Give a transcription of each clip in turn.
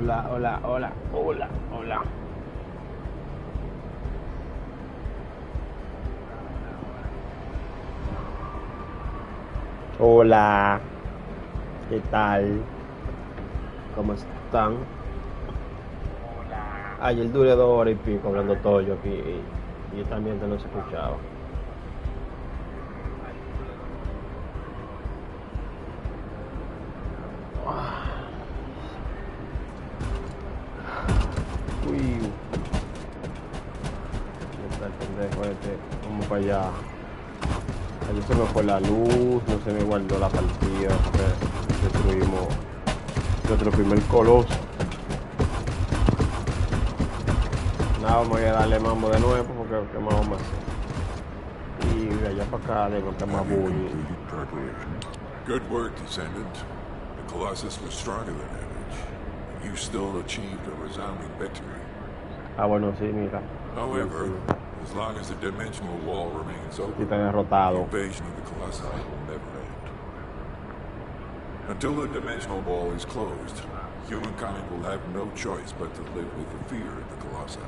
Hola, hola, hola, hola, hola. Hola, ¿qué tal? ¿Cómo están? Ayer duré 2 horas y pico hablando todo yo aquí y también te no se escuchaba. Uy, está el pendejo este, vamos para allá. Ayer se me fue la luz, no se me guardó la partida, porque destruimos nuestro primer coloso. Nada, vamos a darle mambo de nuevo porque ¿qué más vamos a hacer? Y de allá para acá de que más bully. Good work, Descendant. The Colossus was stronger than average. You still achieved a resounding victory. Ah, bueno, sí, mira. However, as long as the dimensional wall remains open, Está derrotado. the invasion of the Colossi will never end. Until the dimensional wall is closed, humankind will have no choice but to live with the fear of the Colossi.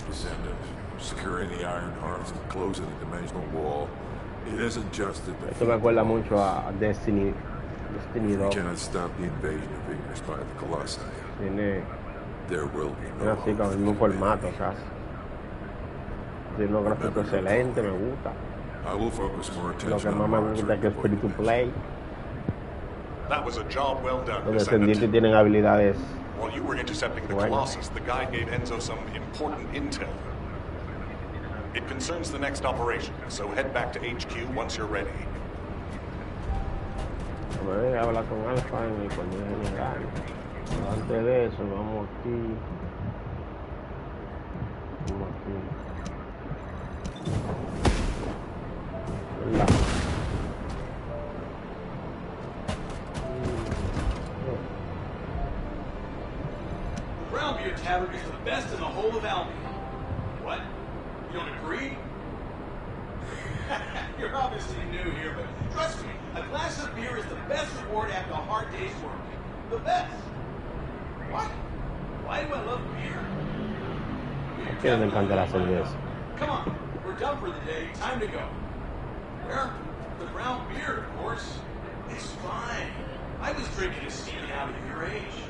Descendant, securing the iron hearts and closing the dimensional wall, it isn't just a defeat. Esto me acuerda mucho a Destiny 2. You cannot stop the invasion of Ignis by the Colossi. Tiene There will be no así con el mismo formato casi. Tiene unos gráficos excelentes, me gusta. I will focus more Lo que attention más on me Mars gusta es que es free to play. That was a job well done, Los Descendant. descendientes tienen habilidades. While you were intercepting the Colossus, the guide gave Enzo some important intel. It concerns the next operation, so head back to HQ once you're ready. Voy a hablar con Alfa en el cuartel general. Pero antes de eso, vamos aquí. Vamos aquí. ¿Verdad? The Brownbeard Tavern is the best in the whole of Albion. What? You don't agree? You're obviously new here, but trust me, a glass of beer is the best reward after a hard day's work. The best. What? Why do I love beer? ¿A quién le encanta la cerveza? Come on, we're done for the day. Time to go. Where? The brown beard, of course. It's fine. I was drinking it stealing out at your age.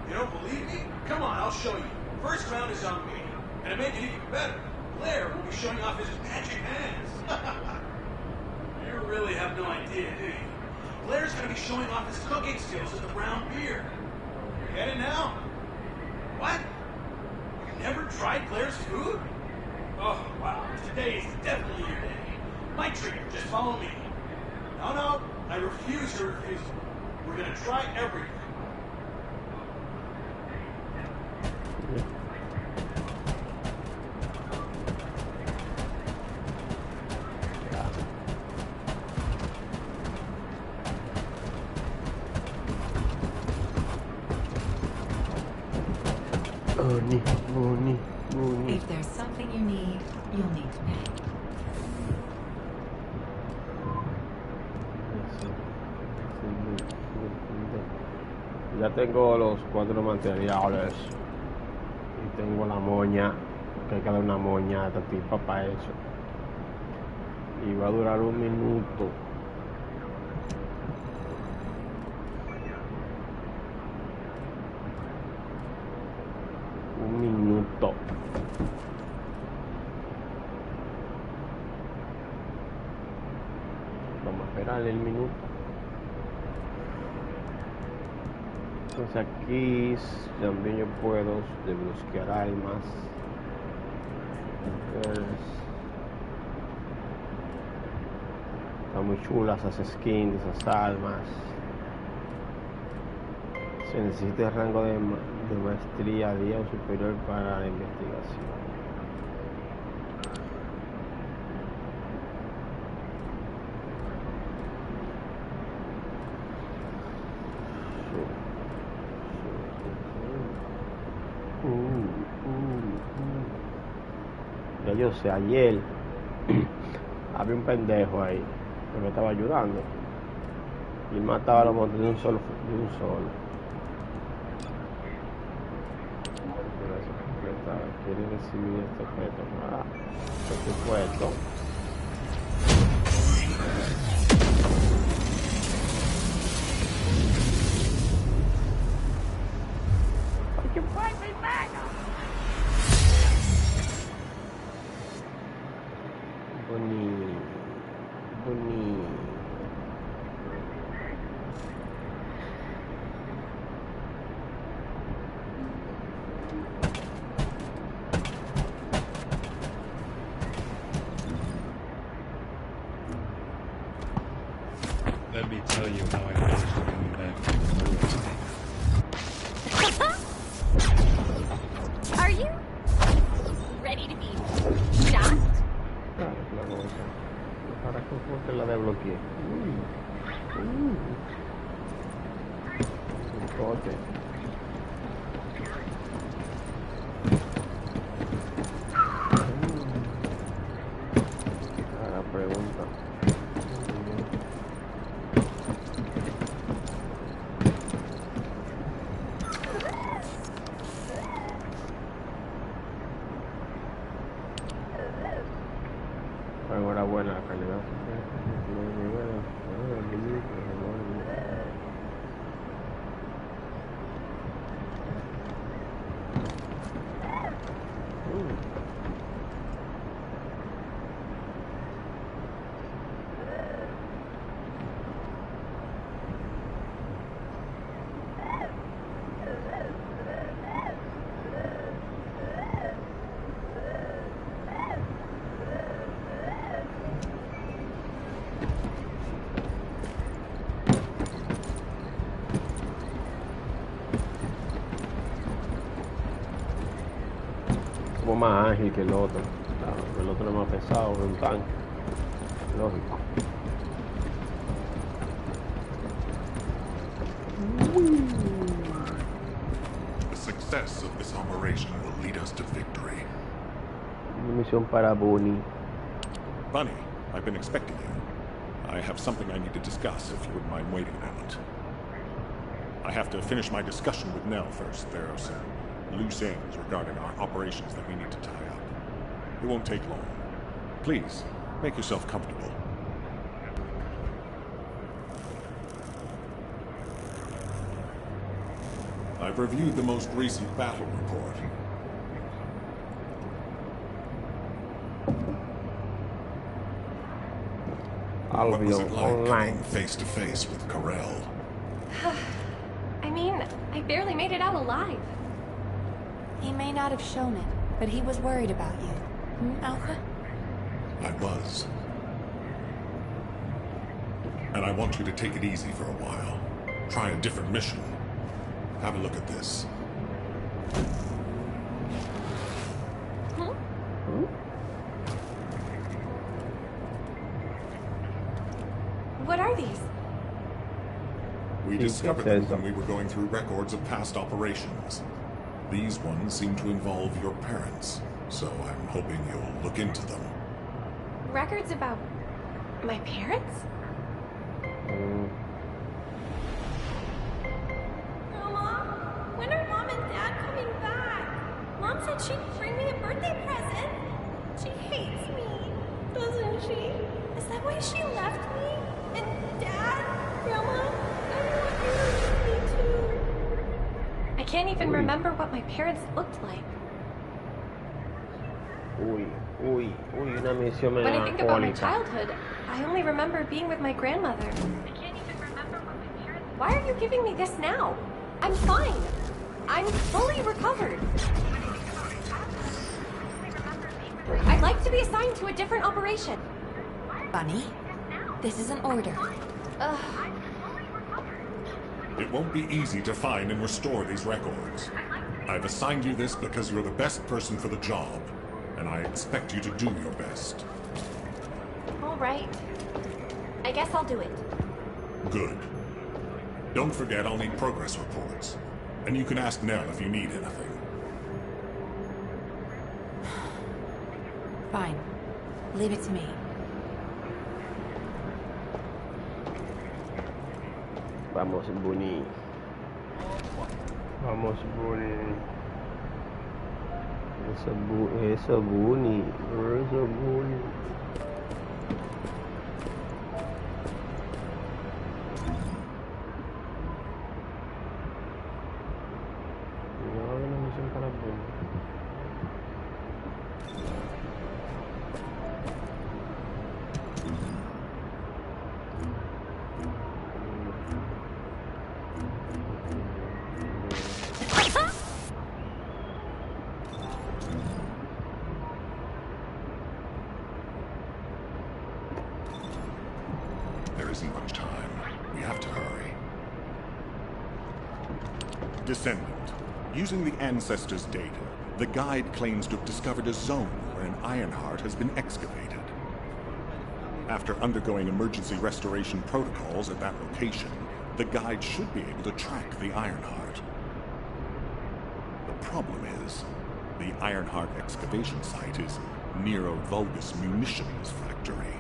You don't believe me? Come on, I'll show you. First round is on me. And to make it even better, Blair will be showing off his magic hands. You really have no idea, do you? Blair's gonna be showing off his cooking skills at the brown beard. You get it now? What? You never tried Blair's food? Oh, wow. Today is definitely your day. My treat, just follow me. No, I refuse your refusal. We're gonna try everything. If there's something you need, you'll need to pay. Ya tengo los 4 materiales y tengo la moña, que hay que dar una moña a esta tipa para eso. Y va a durar 1 minuto. Un minuto. Vamos a esperar el minuto. Entonces aquí también yo puedo desbloquear almas. Están muy chulas esas skins, esas almas. Se necesita el rango de maestría 10 o superior para la investigación. Ya yo sé, ayer había un pendejo ahí que me estaba ayudando y mataba a los montes de un solo. quiere recibir este objeto. Por supuesto. Bunny. Let me tell you how I managed to bring you back from the woods. Are you ready to be shot? Claro, la cosa. Ahora como que la desbloqueé. Un coche. Ahora pregunta. Enhorabuena, la calidad. Más ágil que el otro. Claro, el otro es más pesado que un tanque. Lógico. The success of this operation will lead us to victory. Una misión para Bunny. Bunny, I've been expecting you. I have something I need to discuss, if you wouldn't mind waiting a moment. I have to finish my discussion with Nell first. There are some loose ends regarding our operations that we need to tie up. It won't take long. Please, make yourself comfortable. I've reviewed the most recent battle report. What was it like coming face to face with Corell? I mean, I barely made it out alive. He may not have shown it, but he was worried about you. Alpha? I was. And I want you to take it easy for a while. Try a different mission. Have a look at this. What are these? We discovered them when we were going through records of past operations. These ones seem to involve your parents, so I'm hoping you'll look into them. Records about my parents? Mom, when are Mom and Dad coming back? Mom said she'd bring me a birthday present. She hates me, doesn't she? Is that why she left me? And Dad, Grandma, I want you to leave me too. I can't even remember what my parents looked like. Una misión When I think about my melancólica. childhood, I only remember being with my grandmother. I can't even remember what my parents... Why are you giving me this now? I'm fine. I'm fully recovered. I'd like to be assigned to a different operation. Bunny, this is an order. It won't be easy to find and restore these records. I've assigned you this because you're the best person for the job, and I expect you to do your best. All right. I guess I'll do it. Good. Don't forget I'll need progress reports. And you can ask Nell if you need anything. Fine. Leave it to me. Vamos, Bunny. Vamos, Bunny. Eso Bunny. No hay una misión para Bunny. There isn't much time. We have to hurry. Descendant. Using the Ancestors' data, the guide claims to have discovered a zone where an Ironheart has been excavated. After undergoing emergency restoration protocols at that location, the guide should be able to track the Ironheart. The problem is, the Ironheart excavation site is near a Vulgus munitions factory.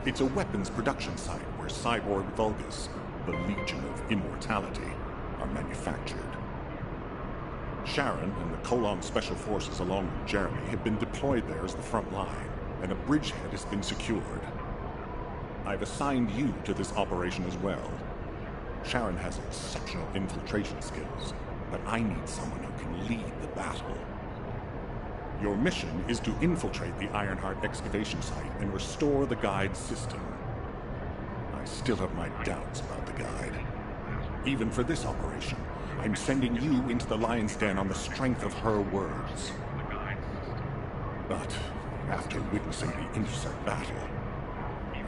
It's a weapons production site where cyborg Vulgus, the Legion of Immortality, are manufactured. Sharon and the Colon Special Forces along with Jeremy have been deployed there as the front line, and a bridgehead has been secured. I've assigned you to this operation as well. Sharon has exceptional infiltration skills, but I need someone who can lead the battle. Your mission is to infiltrate the Ironheart excavation site and restore the guide's system. I still have my doubts about the guide. Even for this operation, I'm sending you into the lion's den on the strength of her words. But after witnessing the Intercept battle,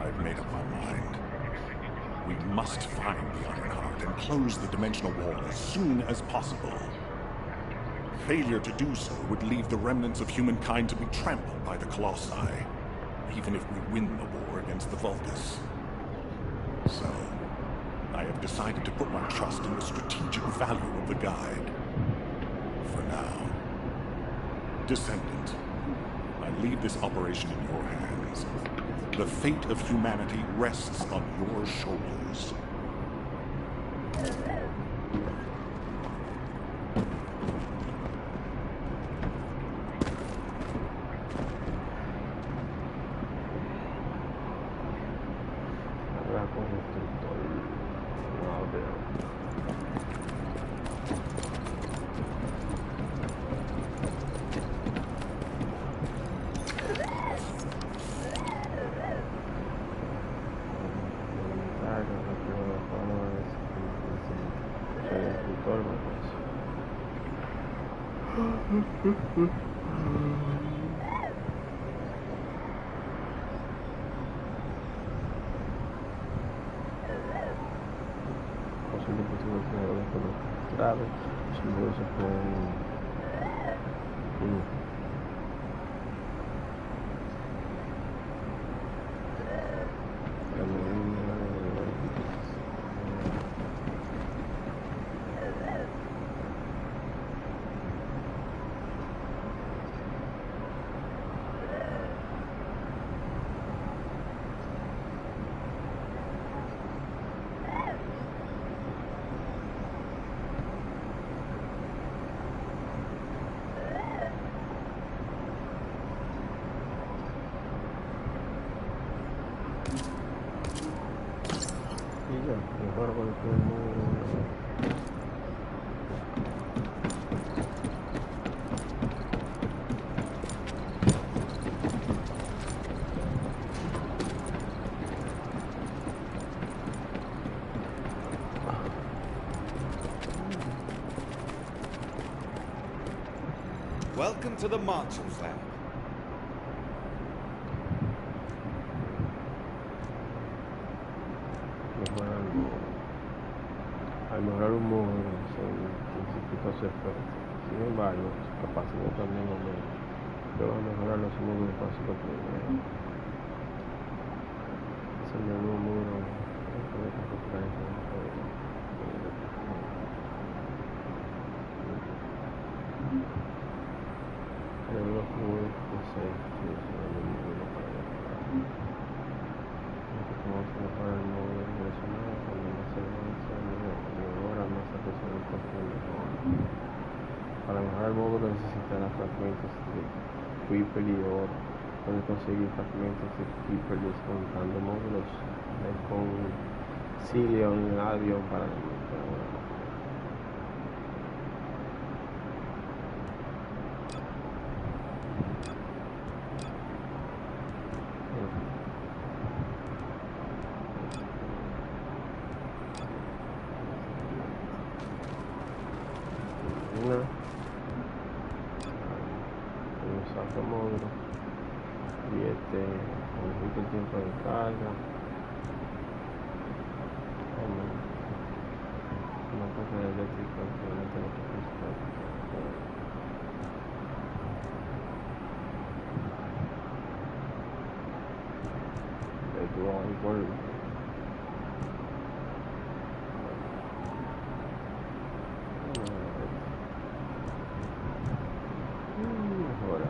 I've made up my mind. We must find the Ironheart and close the dimensional wall as soon as possible. Failure to do so would leave the remnants of humankind to be trampled by the Colossi, even if we win the war against the Vulgus. So, I have decided to put my trust in the strategic value of the guide. For now. Descendant, I leave this operation in your hands. The fate of humanity rests on your shoulders. Welcome to the Marshall's Lab. Al mejorar un módulo son científicos expertos. Sin embargo, su capacidad también aumenta. Luego de mejorar los módulos básicos primero. Es el nuevo módulo de recuperar información. Hay unos módulos de 6 que son el módulo para mejorar. Vamos a mejorar el módulo direccionado cuando no se avanza ahora más atención al control de módulo. Para mejorar el módulo necesitarás Creeper y oro. Puedes conseguir fragmentos de Creeper desmontando módulos con Sirion y Albion para un salto módulo y conjunto el tiempo de carga, una cosa de eléctrica que no tengo que buscar. Ahora.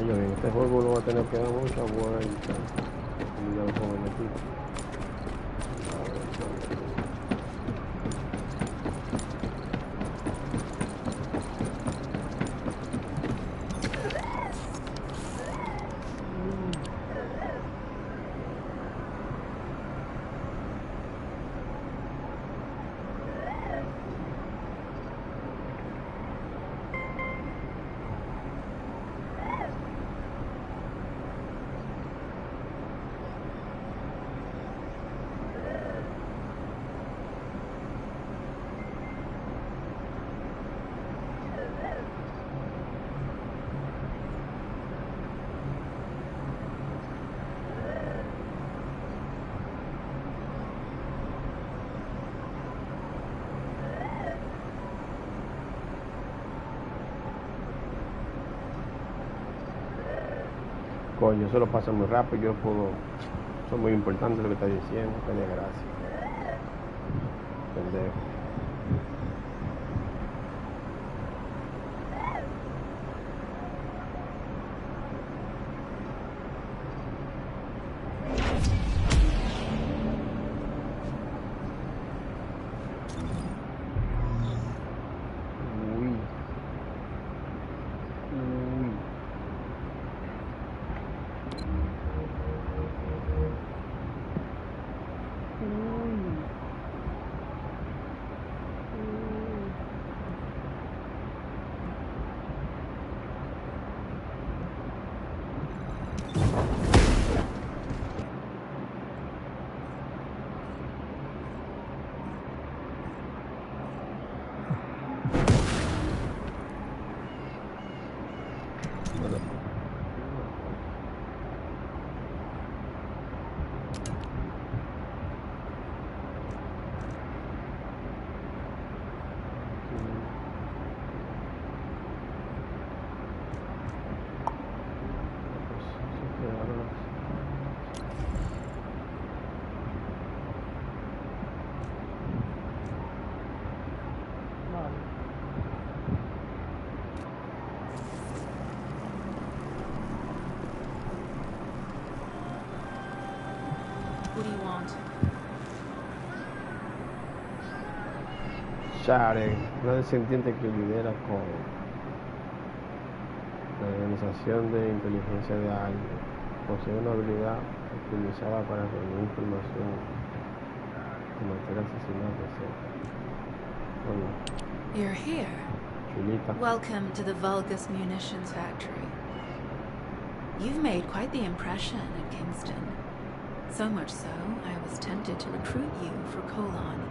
En este juego uno va a tener que dar mucha vuelta. Cuidado con el equipo. Coño, eso lo pasa muy rápido, yo puedo... Eso es muy importante lo que está diciendo, que de gracia. Pendejo. What do you want? Share, una descendiente que lidera con la organización de inteligencia de alguien, posee una habilidad optimizada para reunir información y cometer asesinatos. You're here. Chulita. Welcome to the Vulgus Munitions Factory. You've made quite the impression at Kingston. So much so, I was tempted to recruit you for Colon.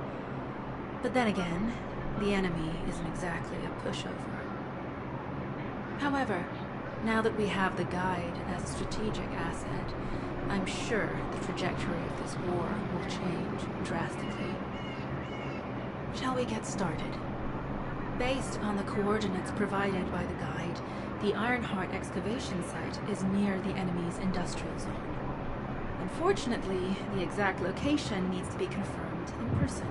But then again, the enemy isn't exactly a pushover. However, now that we have the guide as a strategic asset, I'm sure the trajectory of this war will change drastically. Shall we get started? Based on the coordinates provided by the guide, the Ironheart excavation site is near the enemy's industrial zone. Unfortunately, the exact location needs to be confirmed in person.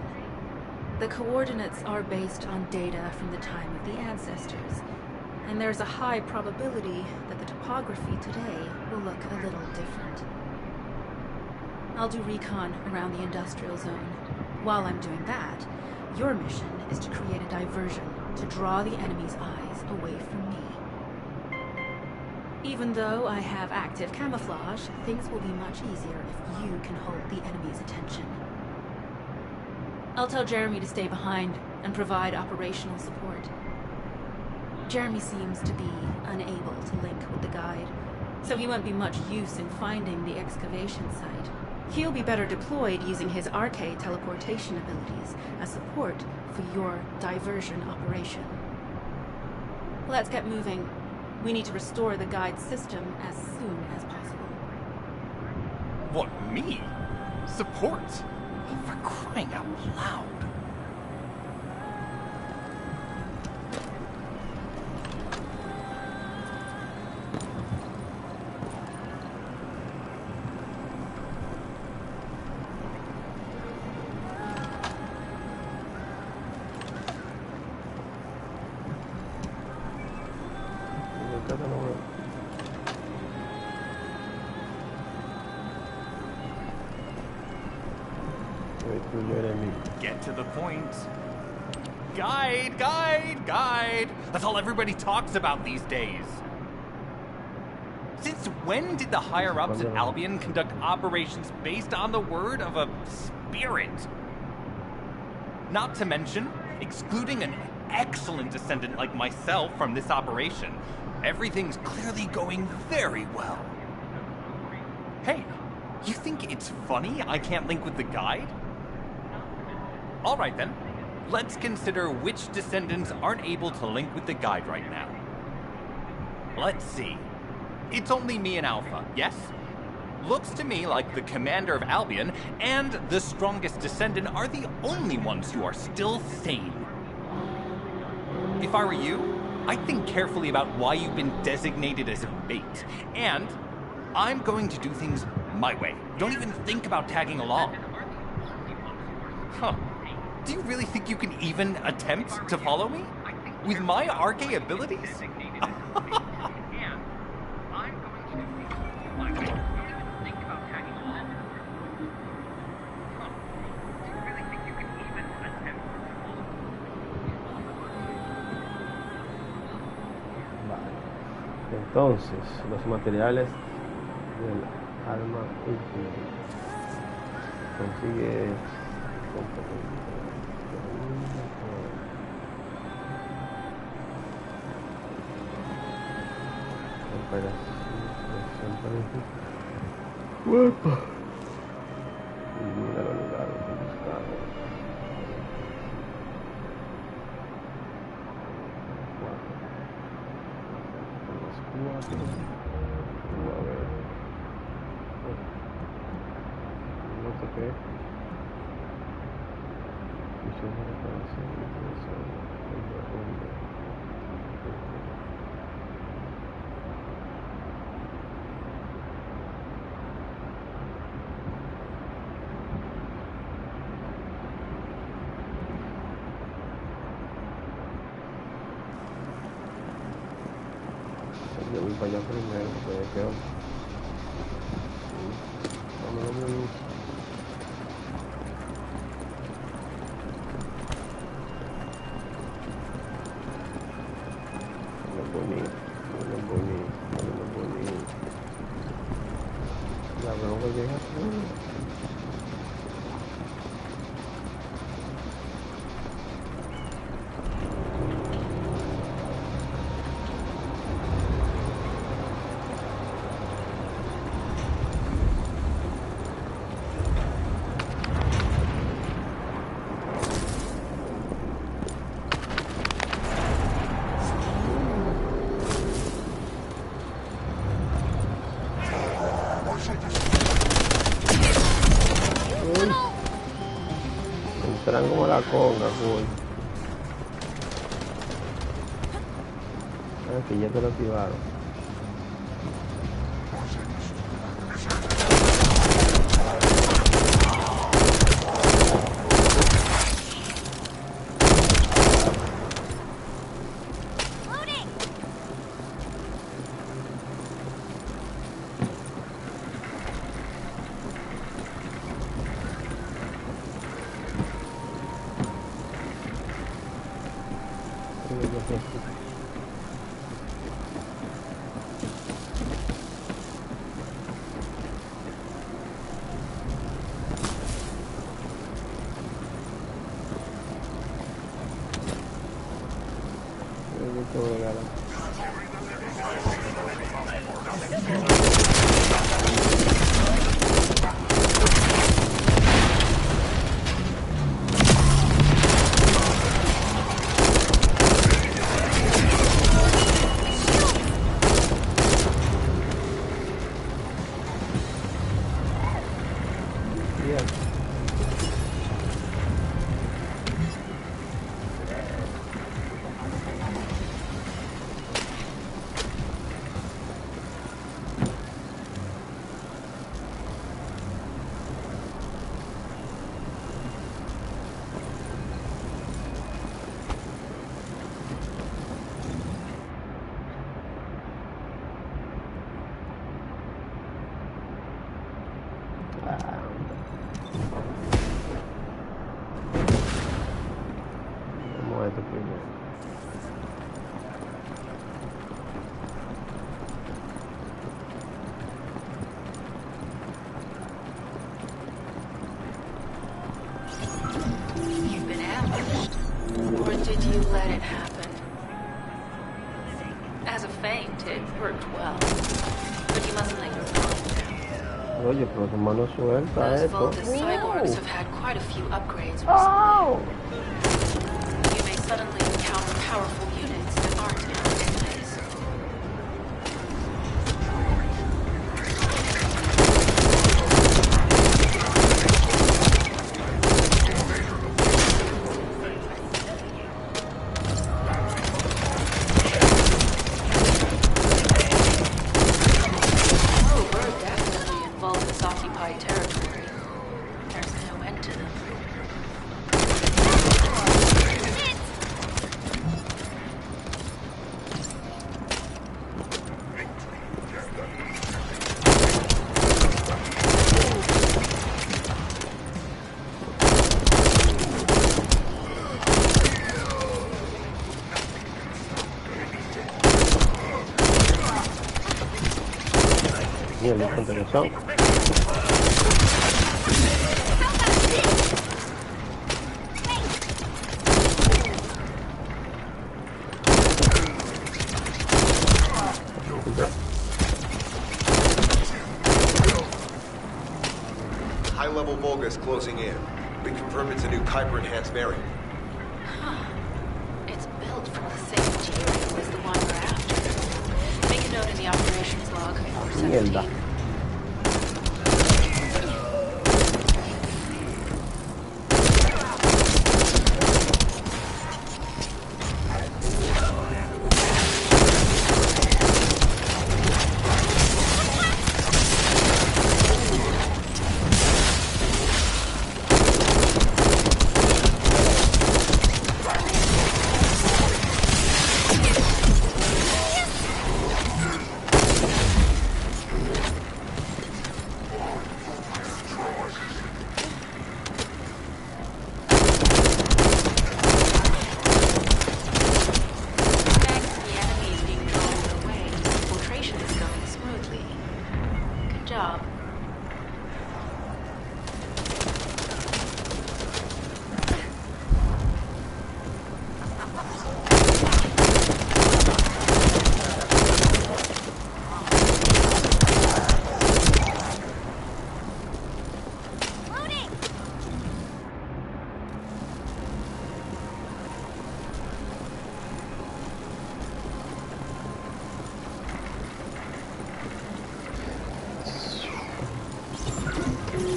The coordinates are based on data from the time of the ancestors, and there's a high probability that the topography today will look a little different. I'll do recon around the industrial zone. While I'm doing that, your mission is to create a diversion to draw the enemy's eyes away from me. Even though I have active camouflage, things will be much easier if you can hold the enemy's attention. I'll tell Jeremy to stay behind and provide operational support. Jeremy seems to be unable to link with the guide, so he won't be much use in finding the excavation site. He'll be better deployed using his arcade teleportation abilities as support for your diversion operation. Let's get moving. We need to restore the guide system as soon as possible. What, me? Support? For crying out loud. Get to the point. Guide, guide, guide. That's all everybody talks about these days. Since when did the higher-ups in Albion conduct operations based on the word of a spirit? Not to mention, excluding an excellent descendant like myself from this operation, everything's clearly going very well. Hey, you think it's funny I can't link with the guide? All right then, let's consider which descendants aren't able to link with the guide right now. Let's see. It's only me and Alpha, yes? Looks to me like the commander of Albion and the strongest descendant are the only ones who are still sane. If I were you, I'd think carefully about why you've been designated as a bait, and I'm going to do things my way. Don't even think about tagging along. Huh. Do you really think you can even attempt to follow me? With my arcade abilities? Entonces, los materiales del arma última. Consigue ¡Uepa! Elimina la unidad de buscado. Cuatro. A ver. No sé qué. Misión de reparación. Yo voy para allá primero, porque quedo. Vamos a ver. Ya, pero no llega. Entran como la conga, güey. que ya te lo activaron. Vamos a esto primero. You've been ambushed. Or did you let it happen? As a feint, it worked well. But you mustn't let your guard down. Oye, pero tu mano suelta Those esto. Vulgus cyborgs have had quite a few upgrades recently. You may suddenly encounter powerful units that aren't in place. Oh, we're definitely in Vulgus-occupied territory. There's no end to them. Mira, cuánto que son. High-level Vulgus closing in. We confirm it's a new Kuiper-enhanced variant. Huh. It's built from the same material as the one we're after. Make a note in the operations log. Mierda. Thanks to the enemies being drawn away, infiltration is going smoothly. Good job.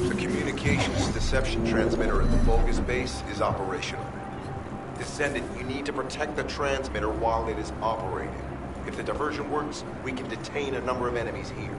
The communications deception transmitter at the Vulgus base is operational. Descendant, you need to protect the transmitter while it is operating. If the diversion works, we can detain a number of enemies here.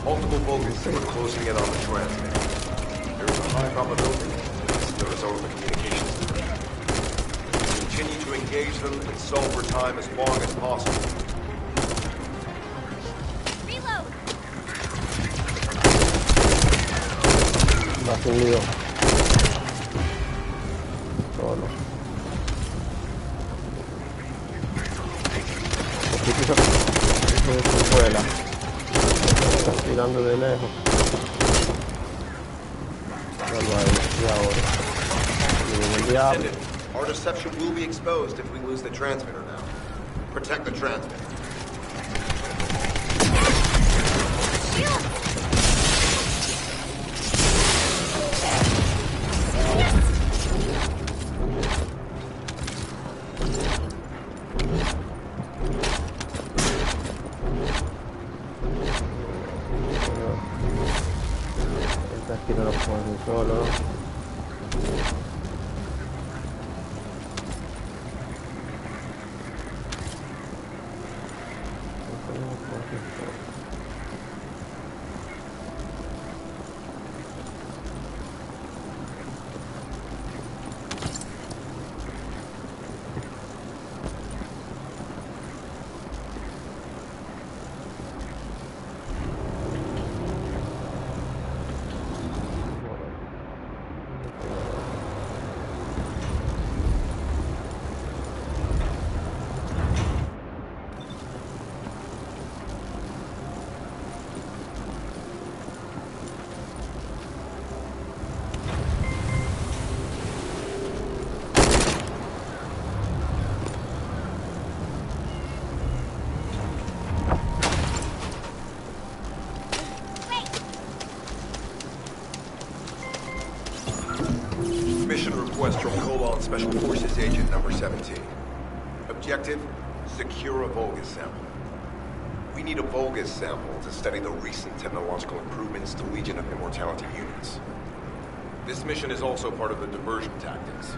Multiple Vulcans are closing in on the transmitter. There is a high probability this is the result of the communications diversion. Continue to engage them and stall for time as long as possible. Reload! Va un lío. Solo. Eso vuela. Estás tirando de lejos. Y ahora. El diablo. Our deception will be exposed if we lose the transmitter now. Protect the transmitter. Aquí no lo puedo hacer solo. Mission request from Colon Special Forces Agent number 17. Objective, secure a Vulgus sample. We need a Vulgus sample to study the recent technological improvements to Legion of Immortality units. This mission is also part of the diversion tactics.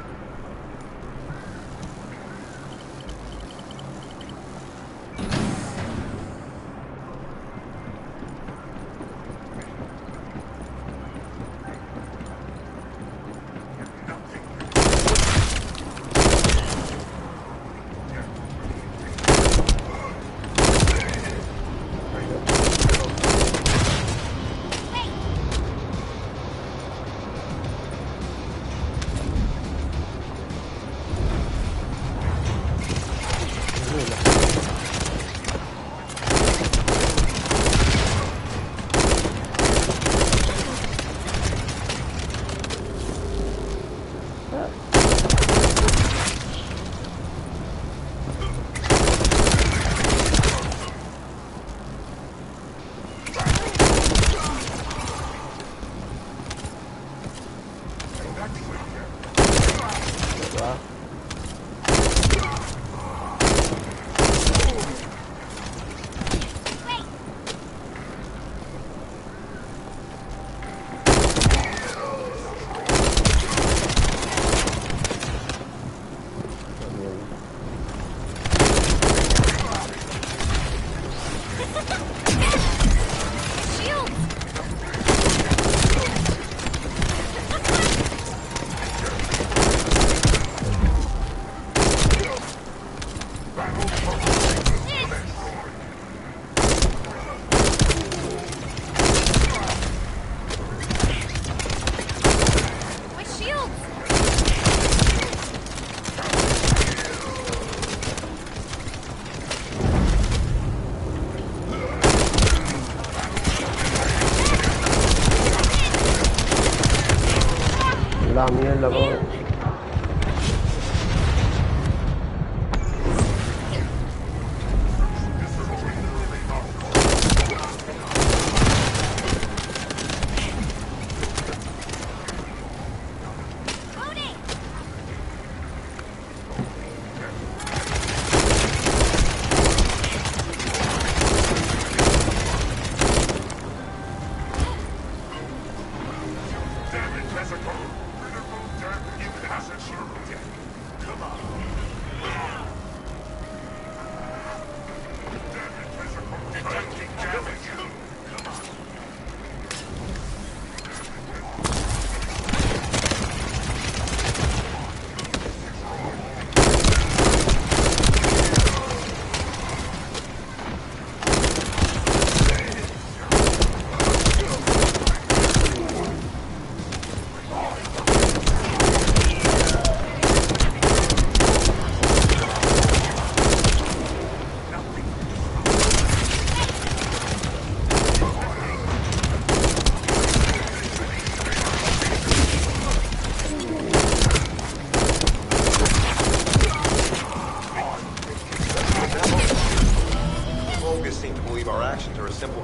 la mierda, bro.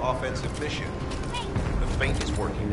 Offensive mission. The feint is working.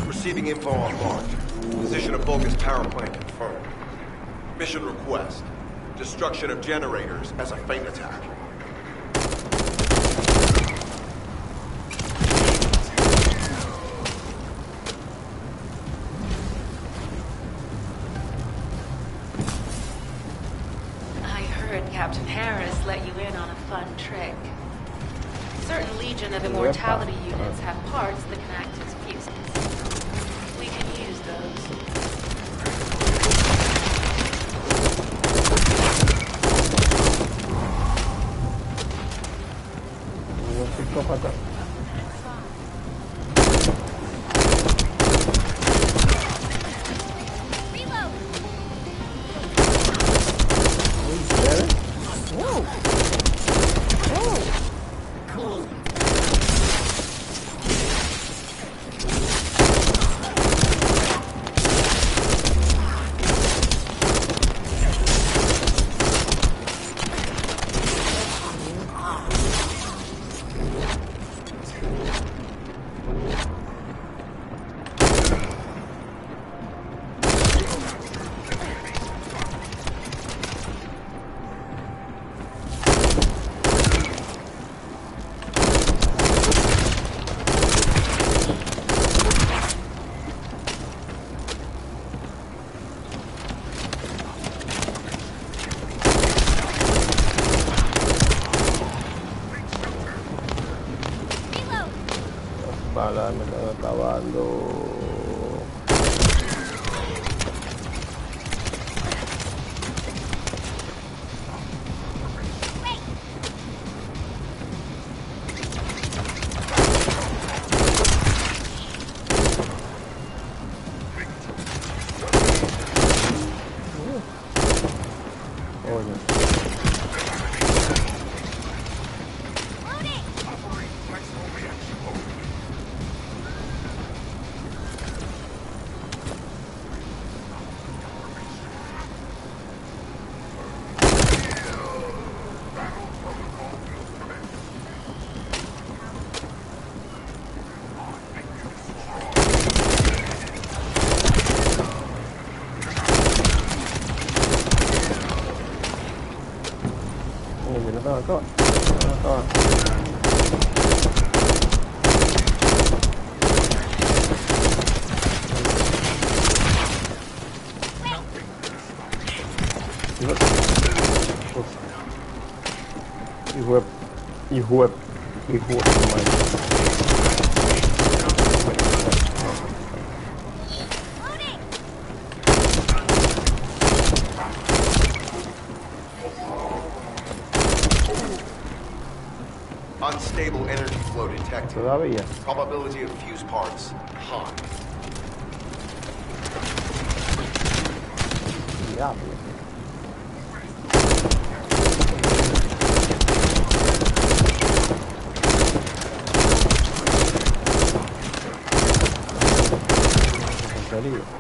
Receiving info on launch. Position of bogus power plant confirmed. Mission request. Destruction of generators as a feint attack. I heard Captain Harris let you in on a fun trick. Certain Legion of Immortality units have parts that can act as fuses. We can use those. Balas me están acabando. Go. Unstable energy flow detected. Todavía. Probability of fuse parts high. Diablo. Serio.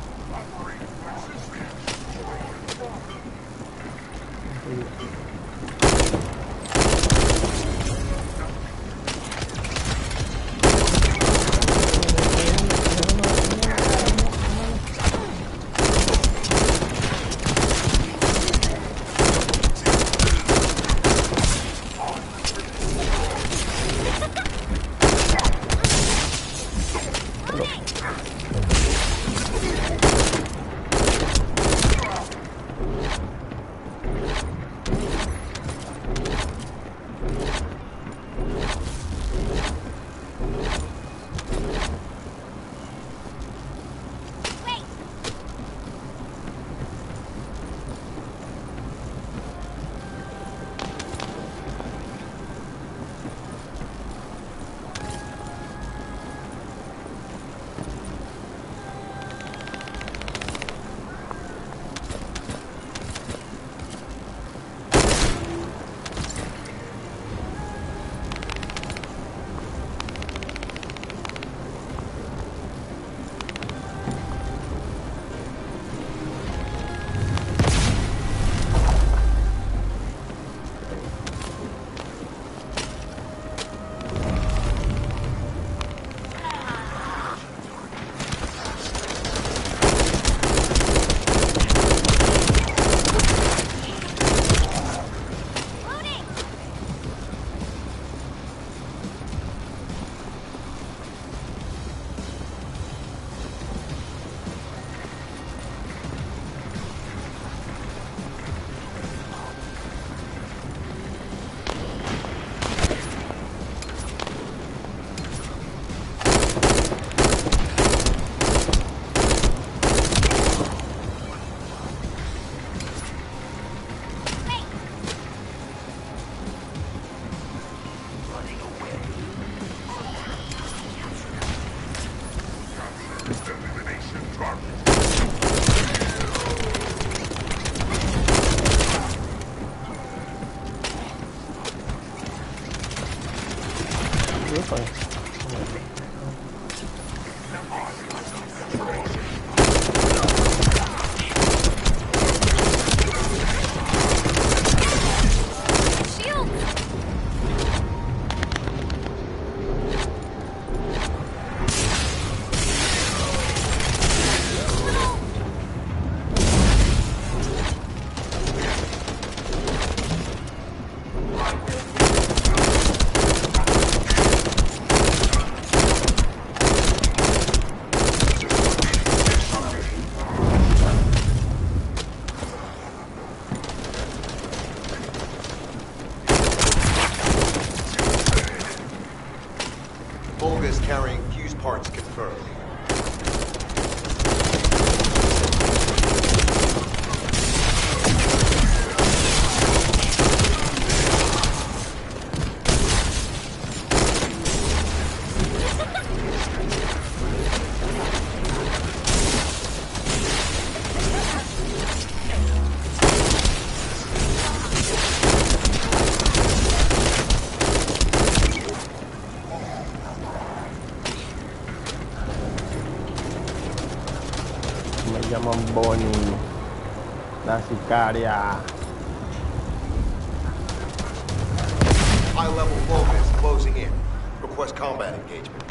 Volga's carrying fuse parts confirmed. La sicaria. High-level focus closing in. Request combat engagement.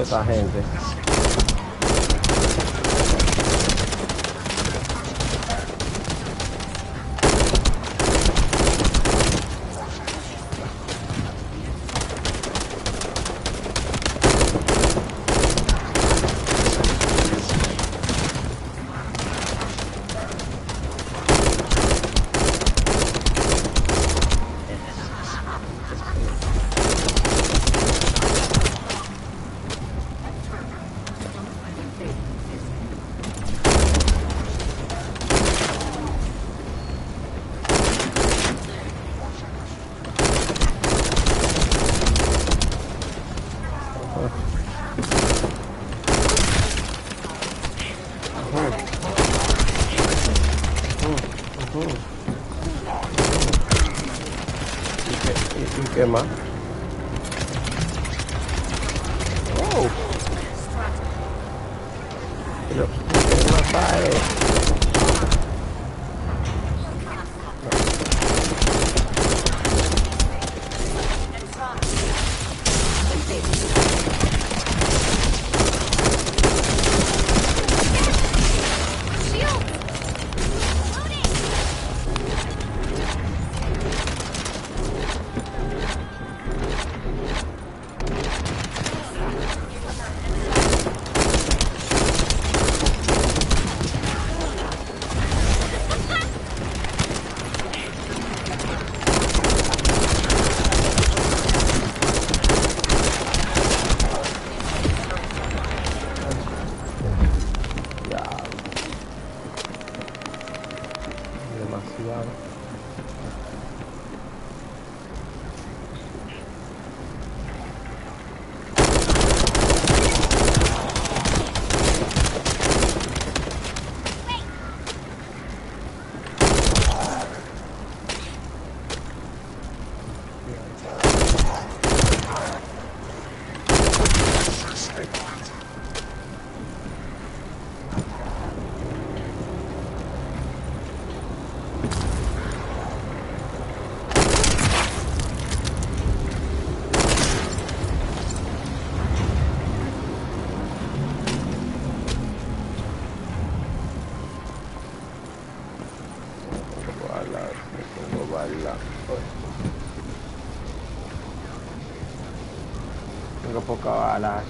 Esa gente. ¿Y qué más? Oh. Pero, ¿qué mata es? Tengo pocas balas.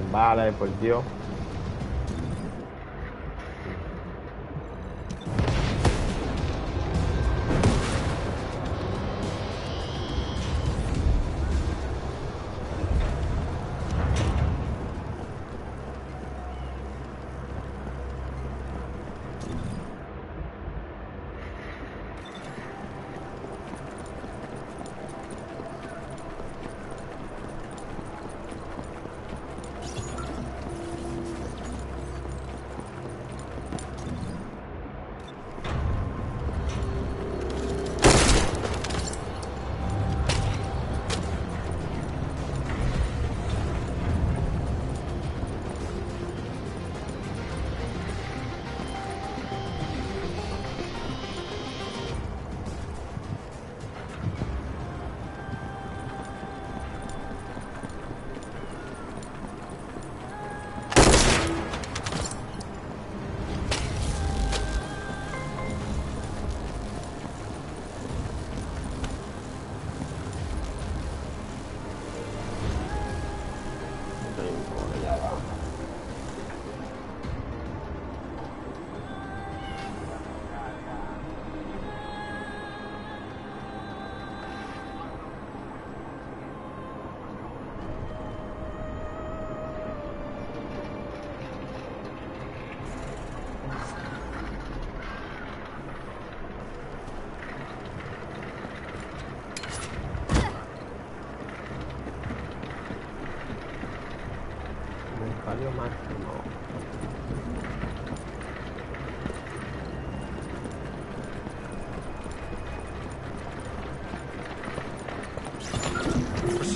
Vale, por Dios.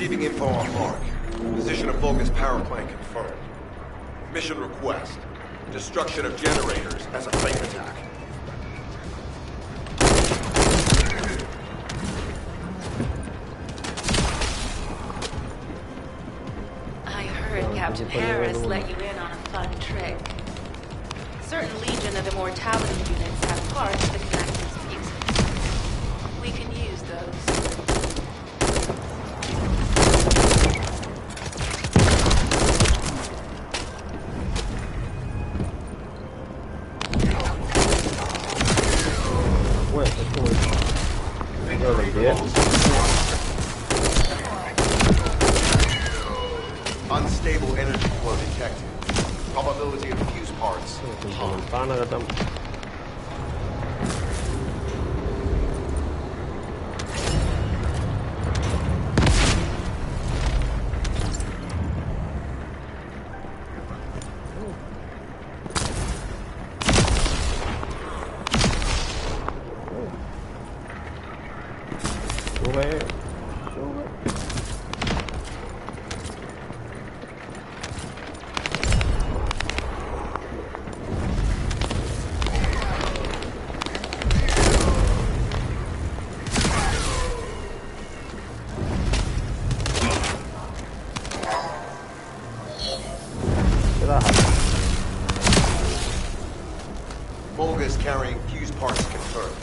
Receiving info on mark. Position of Vulgus power plant confirmed. Mission request. Destruction of generators as a fake attack. I heard Captain Harris let you in on a fun trick. Certain Legion of Immortality units have parts that can act as fuses. We can use those. Unstable energy flow detected. Probability of fuse parts. Vulgus carrying fuse parts confirmed.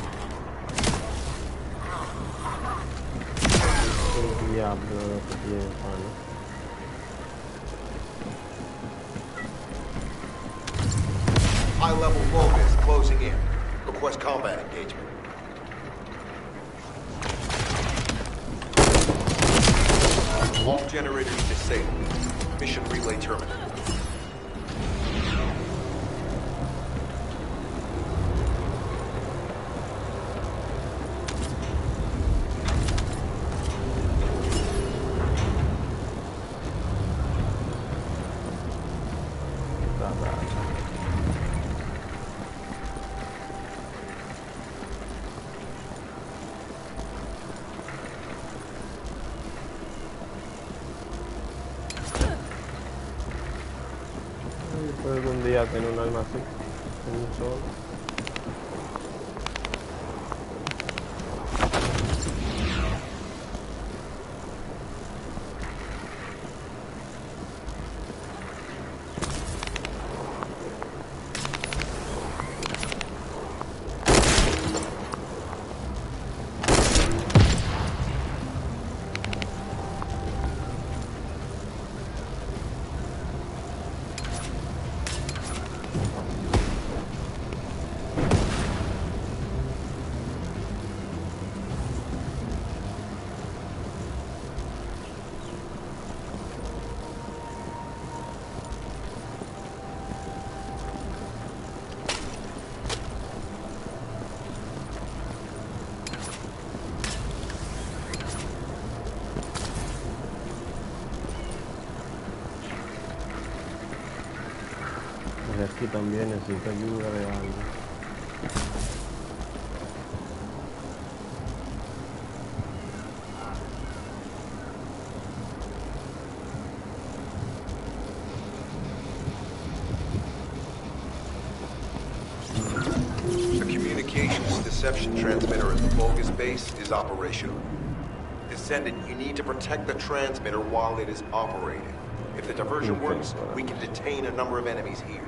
High-level Vulgus closing in. Request combat engagement. All generators disabled. Mission relay terminated. Algún día tener un alma así, un solo. Aquí también necesito ayuda de algo. The communications deception transmitter at the Vulgus base is operational. Descendant, you need to protect the transmitter while it is operating. If the diversion works, we can detain a number of enemies here.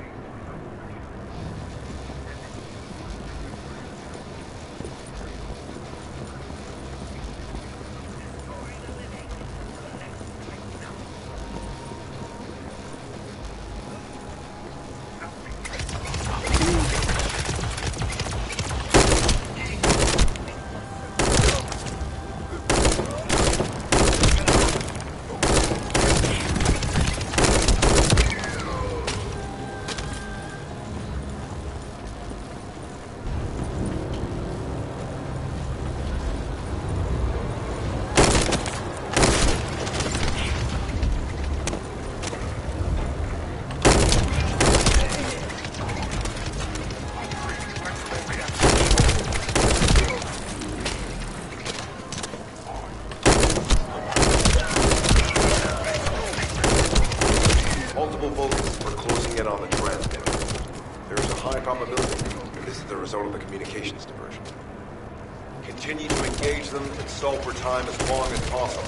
of the communications diversion. Continue to engage them and solve for time as long as possible.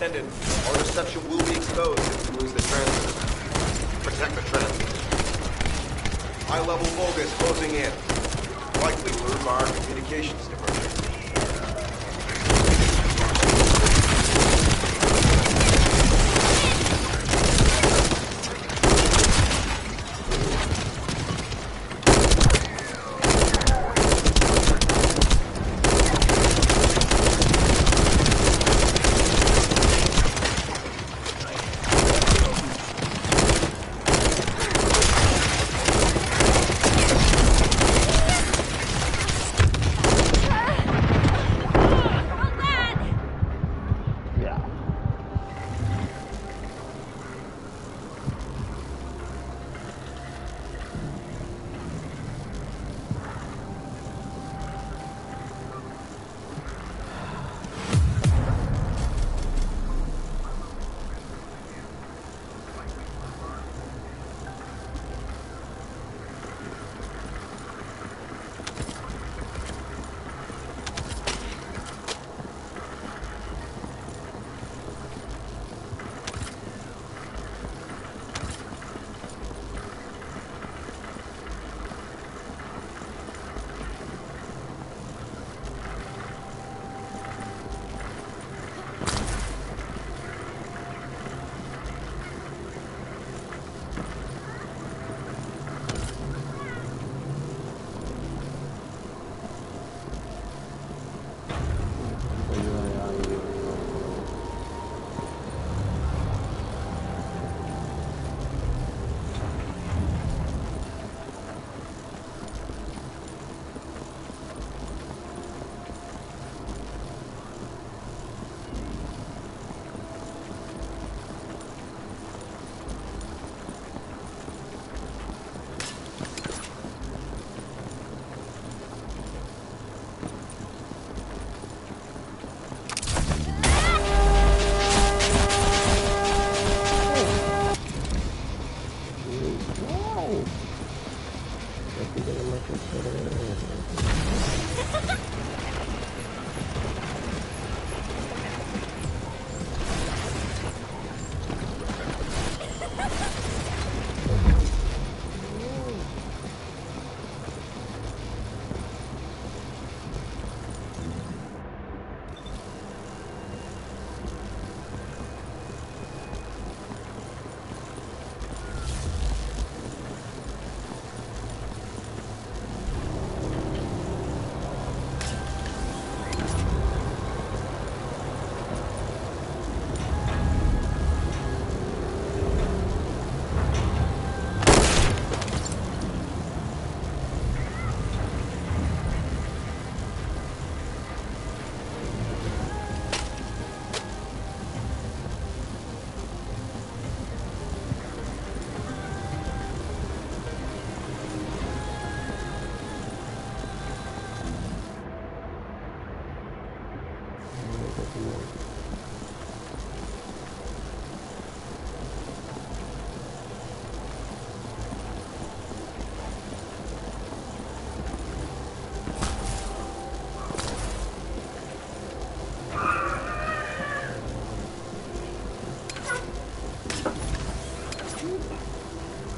Our reception will be exposed if we lose the transmitter. Protect the transmitter. High-level bogus closing in. Likely through our communications diversion.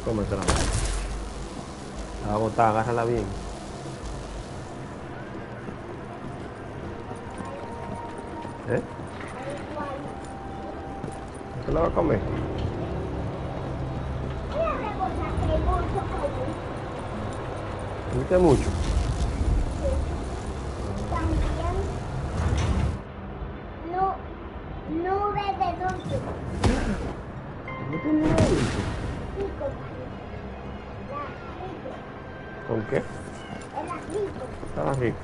Cómetela. La va a botar, agárrala bien. ¿Eh? ¿Qué la va a comer? ¿Viste mucho? Nube de dulce. ¿No tiene nada de dulce? Sí, compadre. ¿Con qué? Estaba rico.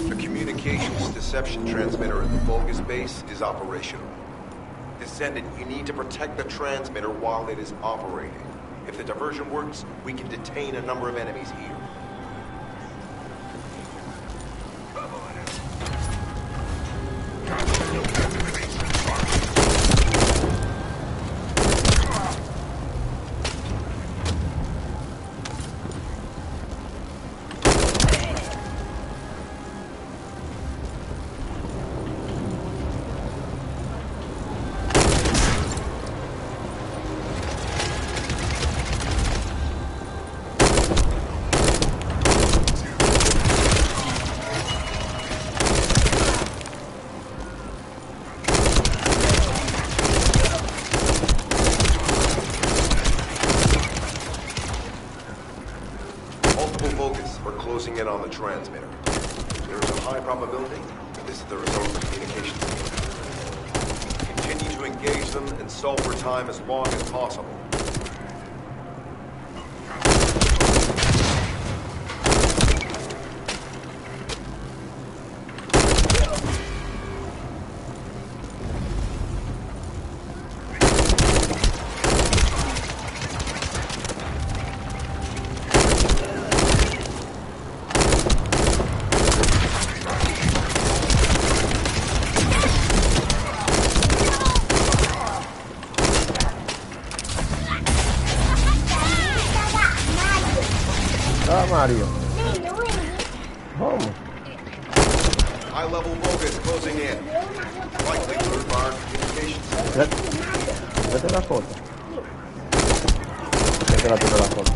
The communications deception transmitter at the Vulgus base is operational. Descendant, you need to protect the transmitter while it is operating. If the diversion works, we can detain a number of enemies here. Closing in on the transmitter. There's a high probability that this is the result of the communications signal. Continue to engage them and stall for time as long as possible. Mario. Home. High-level Vulgus closing in. Likely through our communications. Vete la foto. Vete la foto.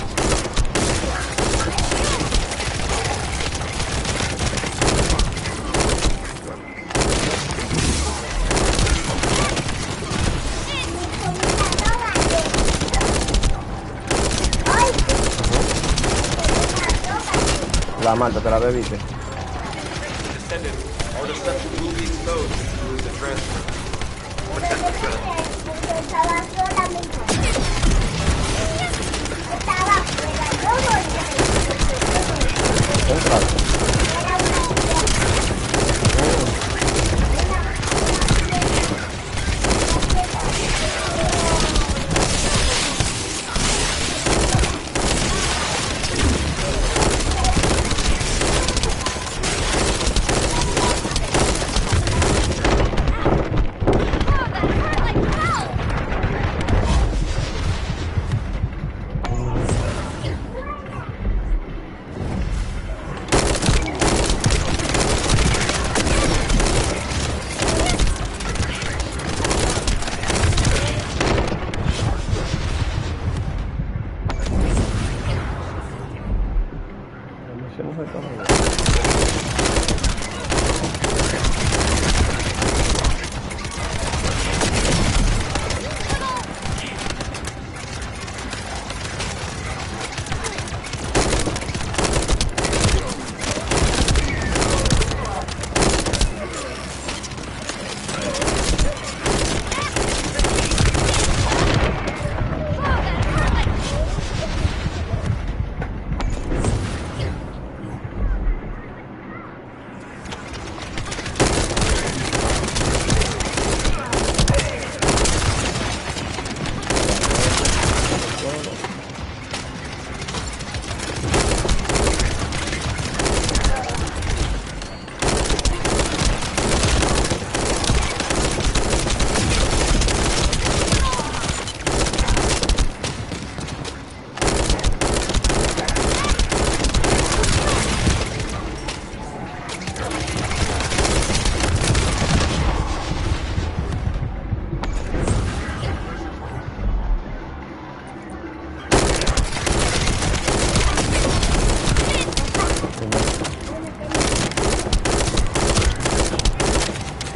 La malta, te la bebiste. Descendant, our deception will be exposed if you lose the transfer. Protect the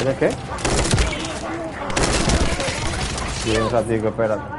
¿De qué? Piensa, tío, espérate.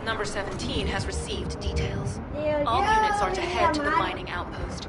Number 17 has received details. All units are to head to the mining outpost.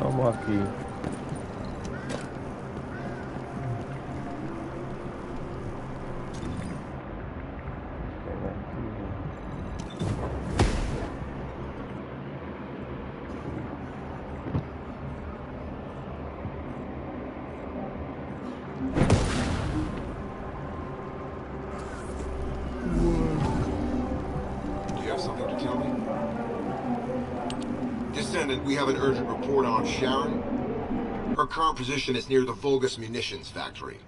Vamos aquí. We have an urgent report on Sharon. Her current position is near the Vulgus munitions factory.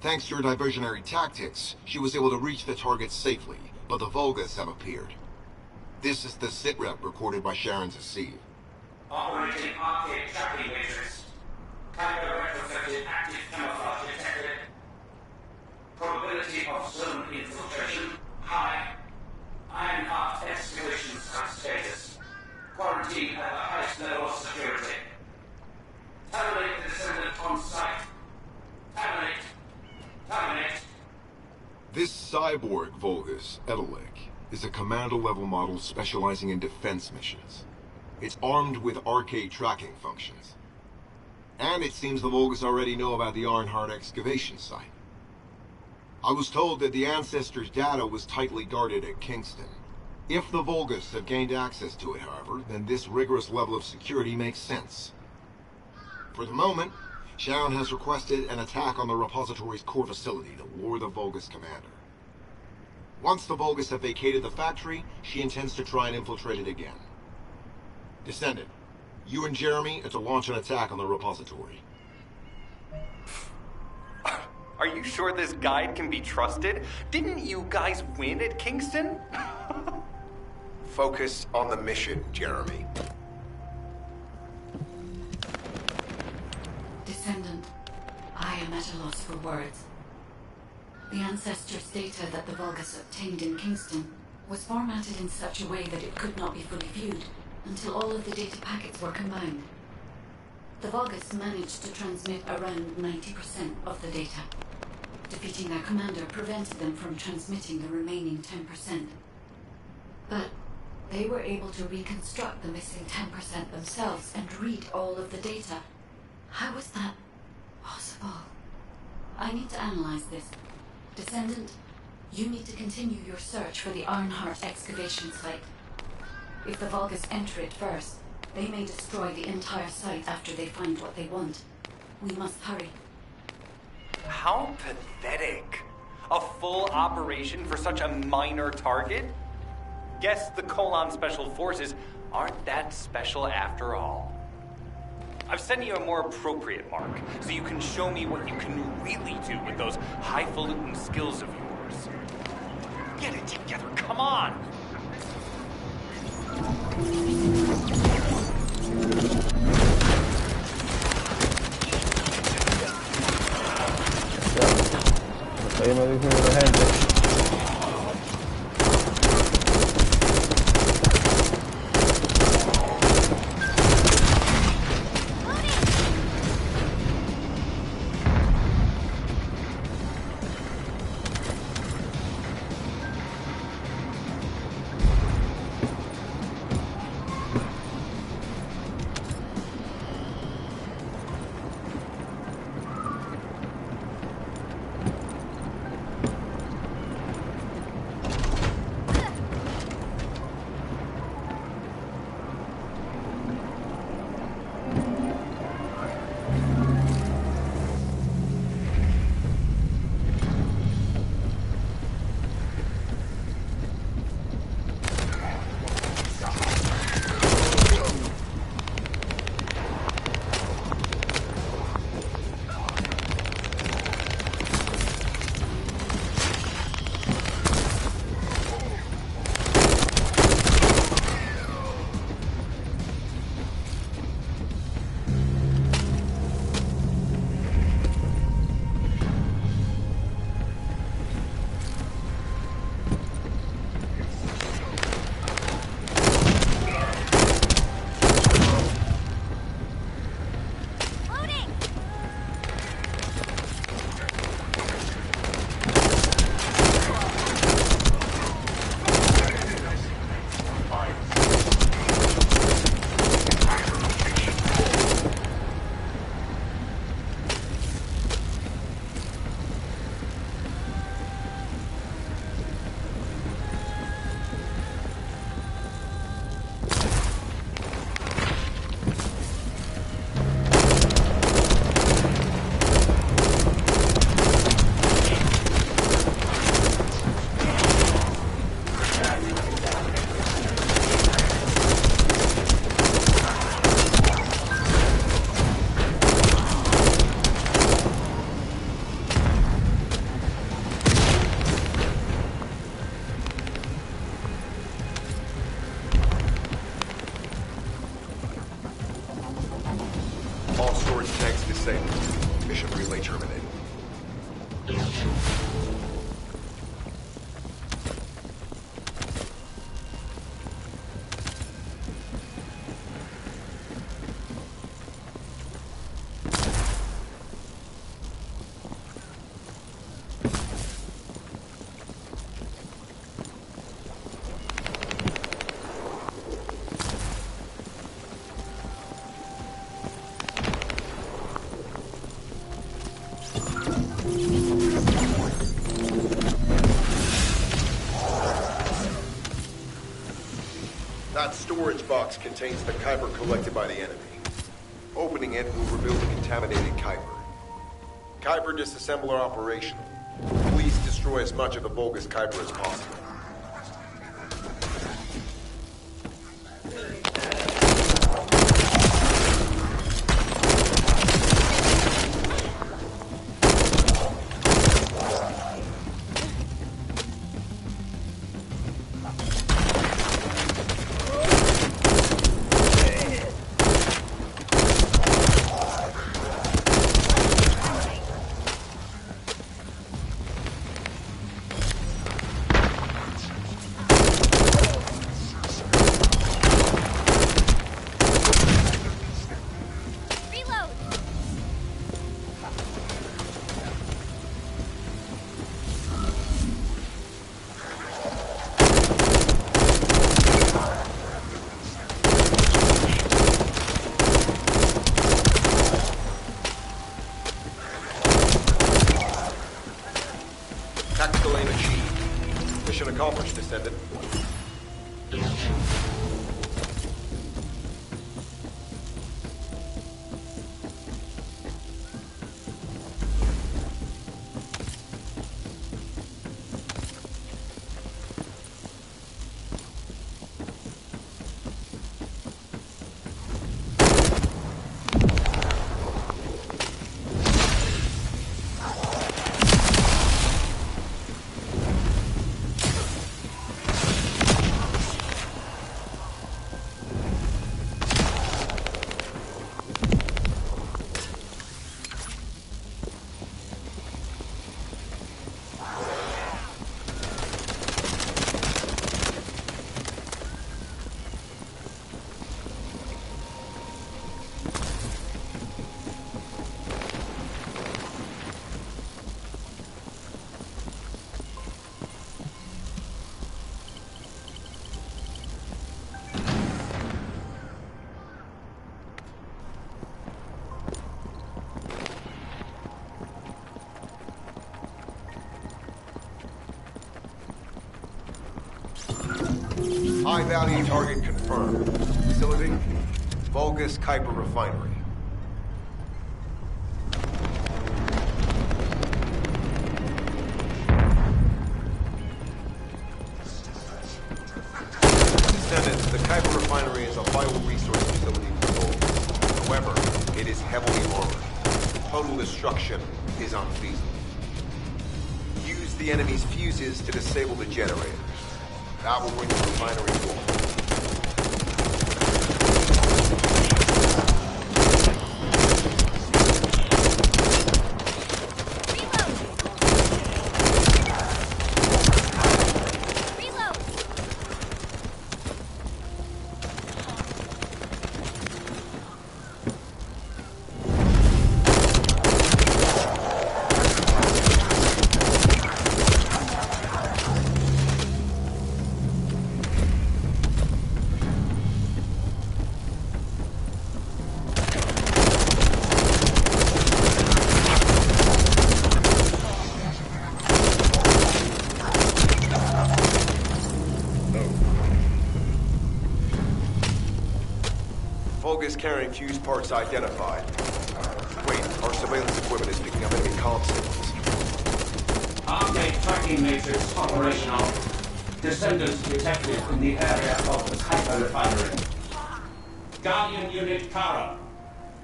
Thanks to her diversionary tactics, she was able to reach the target safely, but the Vulgus have appeared. This is the sitrep recorded by Sharon's Asive. Operating arcade tracking matrix. Type of retrofitted active camouflage detected. Probability of zone infiltration high. Ironheart excavation site status. Quarantine at the highest level of security. Terminate the descendant on site. Terminate. Terminate. This cyborg Vulgus, Edelik, is a commando-level model specializing in defense missions. It's armed with arcade tracking functions. And it seems the Vulgus already know about the Ironheart excavation site. I was told that the Ancestors' data was tightly guarded at Kingston. If the Vulgus have gained access to it, however, then this rigorous level of security makes sense. For the moment, Sharon has requested an attack on the repository's core facility to lure the Vulgus commander. Once the Vulgus have vacated the factory, she intends to try and infiltrate it again. Descendant, you and Jeremy are to launch an attack on the repository. Are you sure this guide can be trusted? Didn't you guys win at Kingston? Focus on the mission, Jeremy. a loss for words. The ancestors' data that the Vulgus obtained in Kingston was formatted in such a way that it could not be fully viewed until all of the data packets were combined. The Vulgus managed to transmit around 90% of the data. Defeating their commander prevented them from transmitting the remaining 10%. But they were able to reconstruct the missing 10% themselves and read all of the data. How was that possible? I need to analyze this. Descendant, you need to continue your search for the Ironheart excavation site. If the Vulgus enter it first, they may destroy the entire site after they find what they want. We must hurry. How pathetic. A full operation for such a minor target? Guess the Colon Special Forces aren't that special after all. I've sent you a more appropriate mark, so you can show me what you can really do with those highfalutin skills of yours. Get it together, come on! Está lleno de gente. That storage box contains the Kuiper collected by the enemy. Opening it will reveal the contaminated Kuiper. Kuiper disassembler operational. Please destroy as much of the bogus Kuiper as possible. High-value target confirmed. Facility, Vulgus Kuiper Refinery. Descendants, the Kuiper Refinery is a vital resource facility for Vulgus. However, it is heavily armored. Total destruction is unfeasible. Use the enemy's fuses to disable the generators. That will bring the refinery to a halt. Vulgus carrying fuse parts identified. Wait, our surveillance equipment is picking up enemy comm signals. Arcade tracking matrix operational. Descendants detected in the area of the Kuiper refinery. Guardian Unit Kara.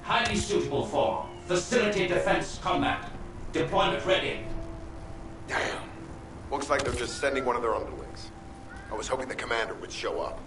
Highly suitable for facility defense combat. Deployment ready. Damn. Looks like they're just sending one of their underlings. I was hoping the commander would show up.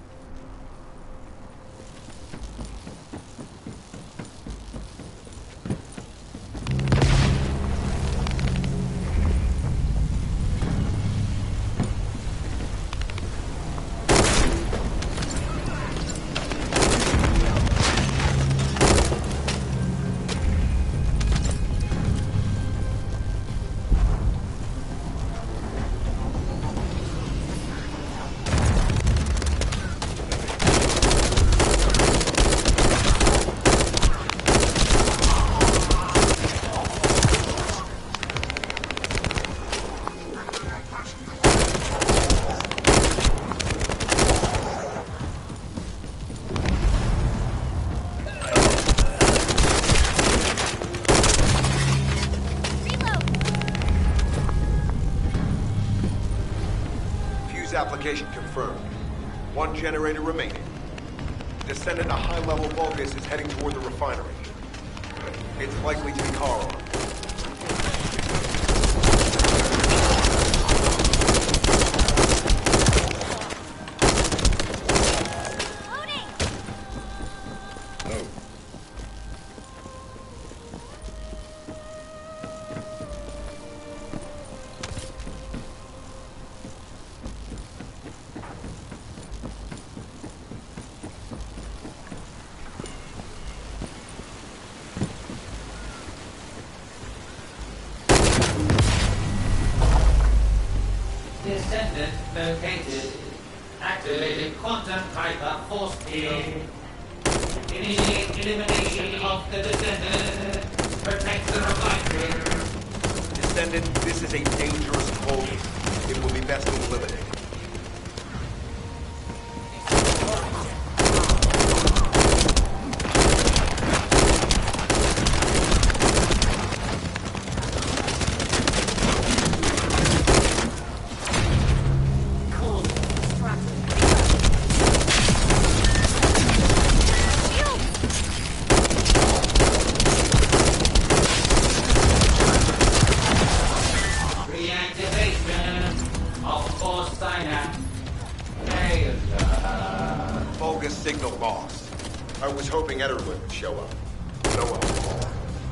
Application confirmed. One generator remaining. Descendant a high-level Vulgus is heading toward the refinery. It's likely to be car armed. Descendant located. Activated quantum Kuiper force field. Initiate elimination of the descendant. Protect the refinery. Descendant, this is a dangerous Vulgus. It will be best to eliminate it. Signal lost. I was hoping Ederlin would show up. No well.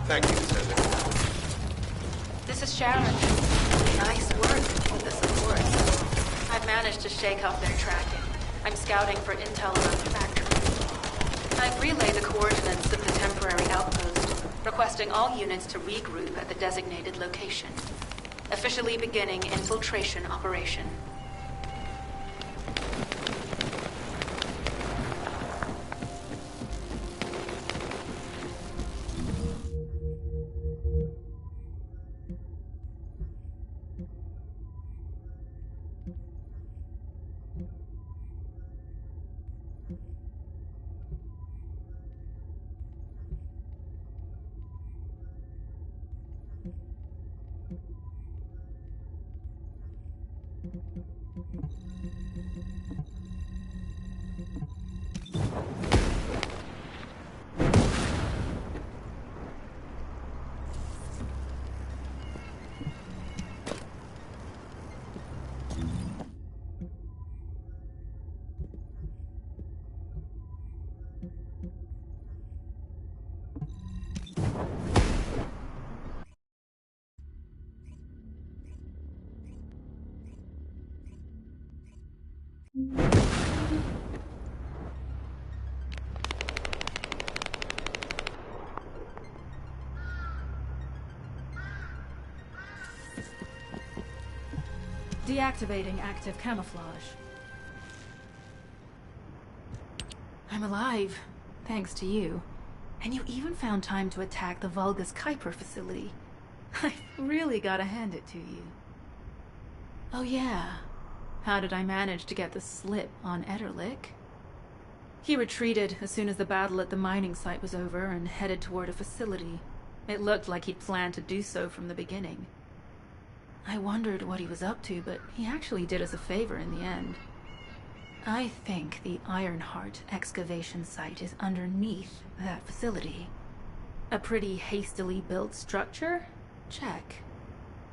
Thank you, Descendant. This is Sharon. Nice work with the support. I've managed to shake up their tracking. I'm scouting for intel around the factory. I've relayed the coordinates of the temporary outpost, requesting all units to regroup at the designated location. Officially beginning infiltration operation. Deactivating active camouflage. I'm alive, thanks to you. And you even found time to attack the Vulgus Kuiper facility. I really gotta hand it to you. Oh yeah, how did I manage to get the slip on Ederlich? He retreated as soon as the battle at the mining site was over and headed toward a facility. It looked like he'd planned to do so from the beginning. I wondered what he was up to, but he actually did us a favor in the end. I think the Ironheart excavation site is underneath that facility. A pretty hastily built structure? Check.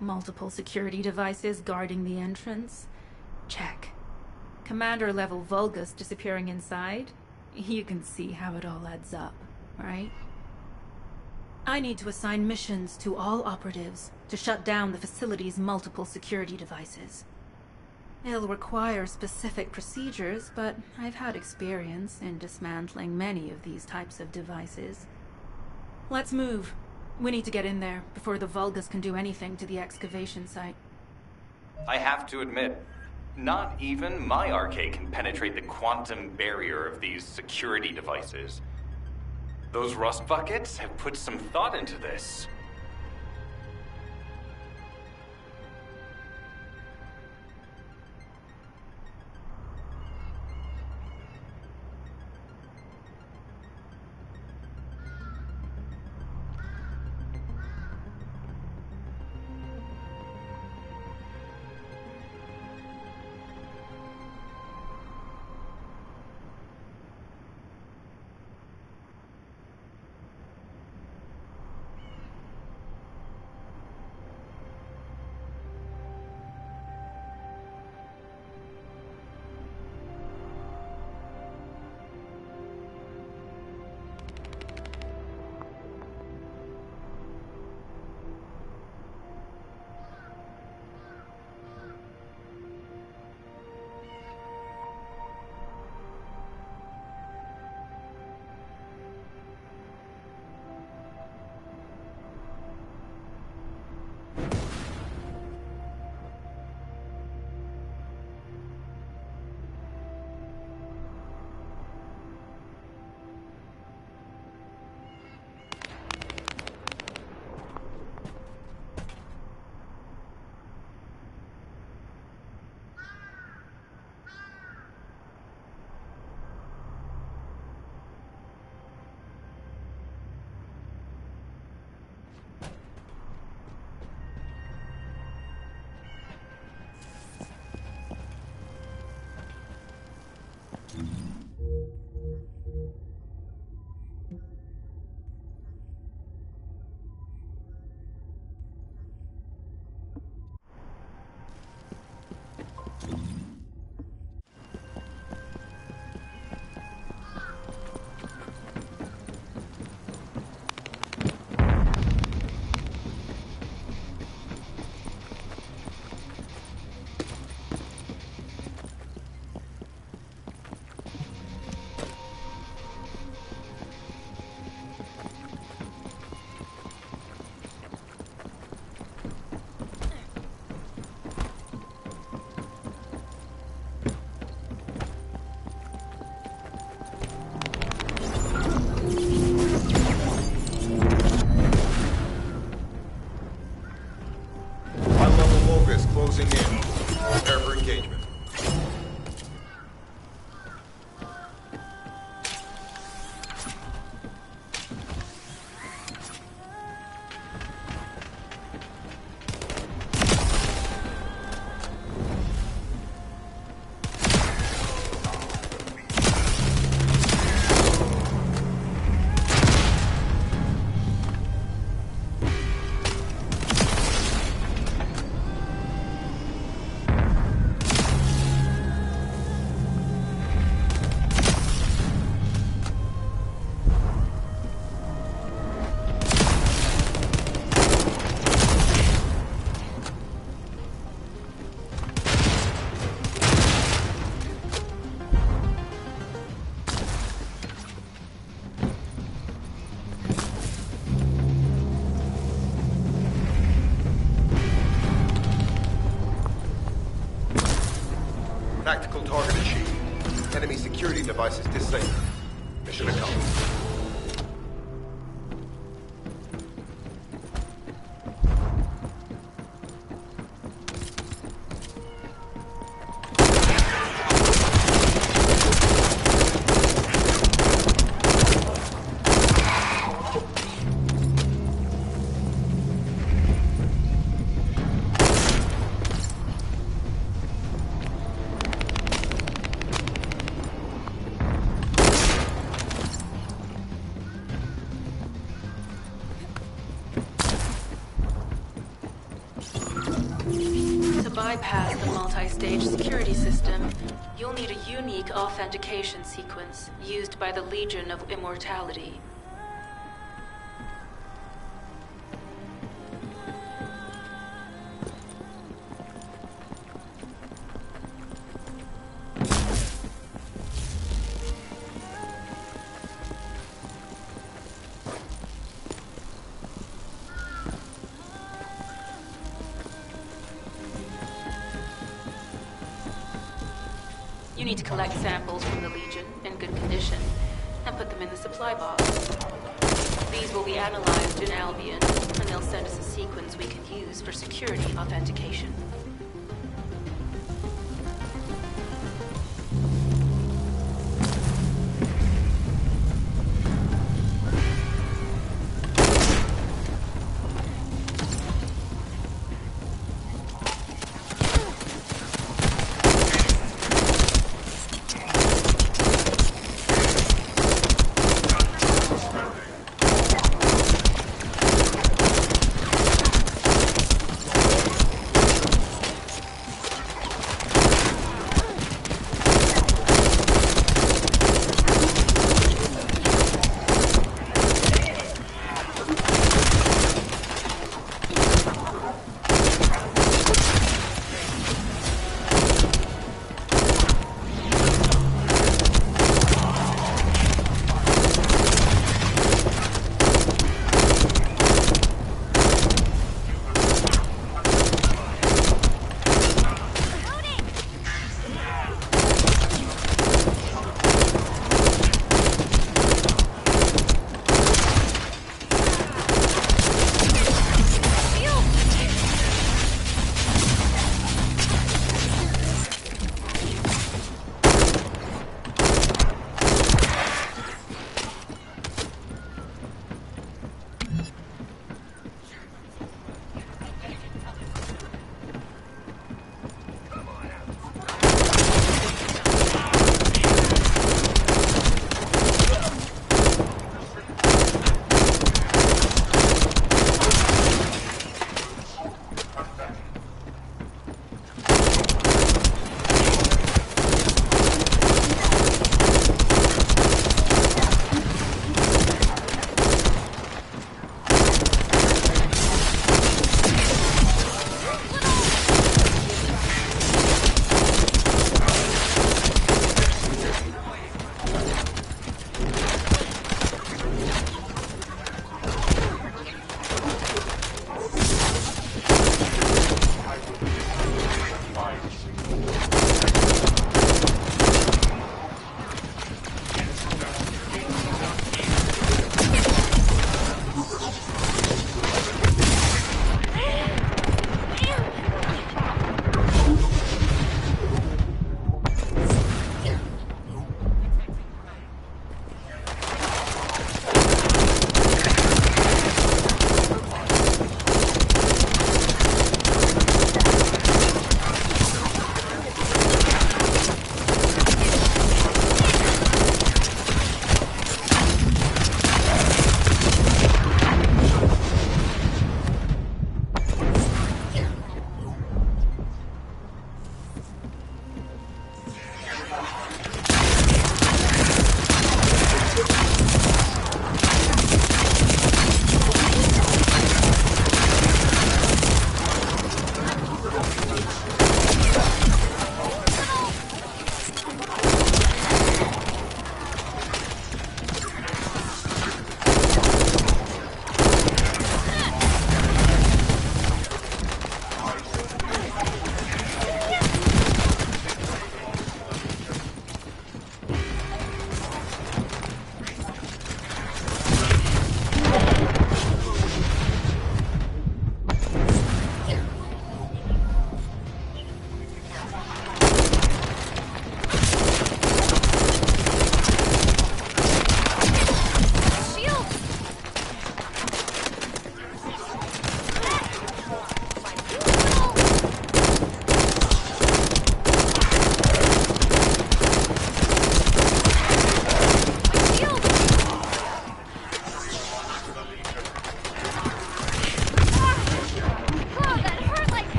Multiple security devices guarding the entrance? Check. Commander-level Vulgus disappearing inside? You can see how it all adds up, right? I need to assign missions to all operatives to shut down the facility's multiple security devices. It'll require specific procedures, but I've had experience in dismantling many of these types of devices. Let's move. We need to get in there before the Vulgus can do anything to the excavation site. I have to admit, not even my arcade can penetrate the quantum barrier of these security devices. Those rust buckets have put some thought into this. Enemy security devices disabled. Mission accomplished. To bypass the multi-stage security system, you'll need a unique authentication sequence used by the Legion of Immortality. You need to collect samples from the Legion in good condition and put them in the supply box. These will be analyzed in Albion, and they'll send us a sequence we can use for security authentication.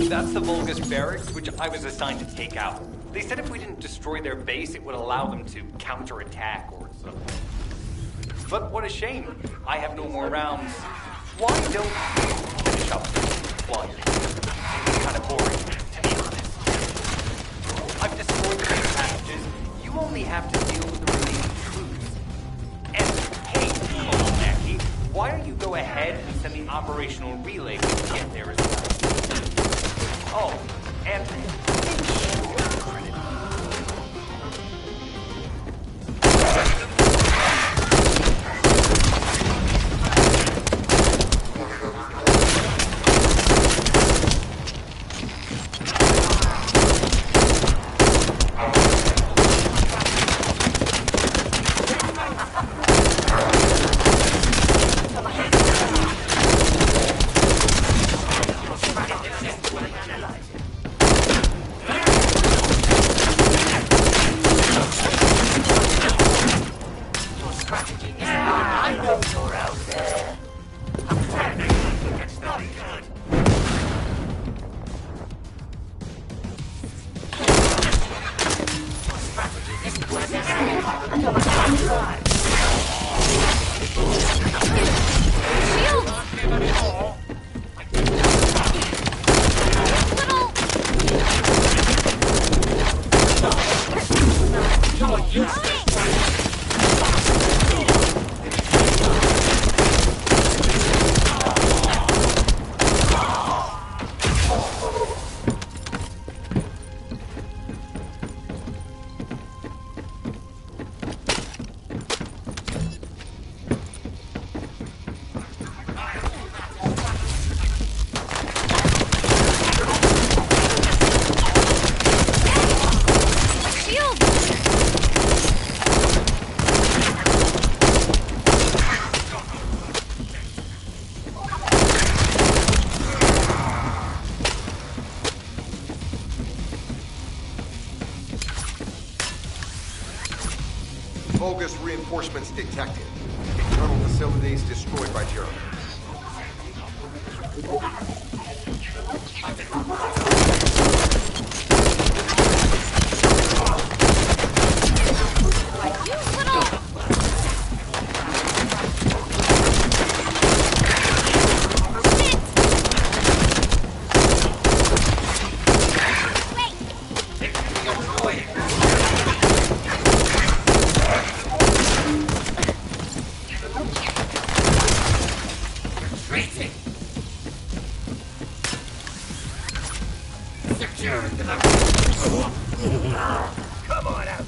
That's the Vulgus barracks, which I was assigned to take out. They said if we didn't destroy their base, it would allow them to counterattack or something. But what a shame. I have no more rounds. Why don't you finish up while you're here? It's kind of boring, to be honest. I've destroyed the base packages. You only have to deal with the remaining troops. And hey, Mackie, why don't you go ahead and send the operational relay when you get there as well? Oh, and Bogus reinforcements detected. Internal facilities destroyed by Germans. Come on out.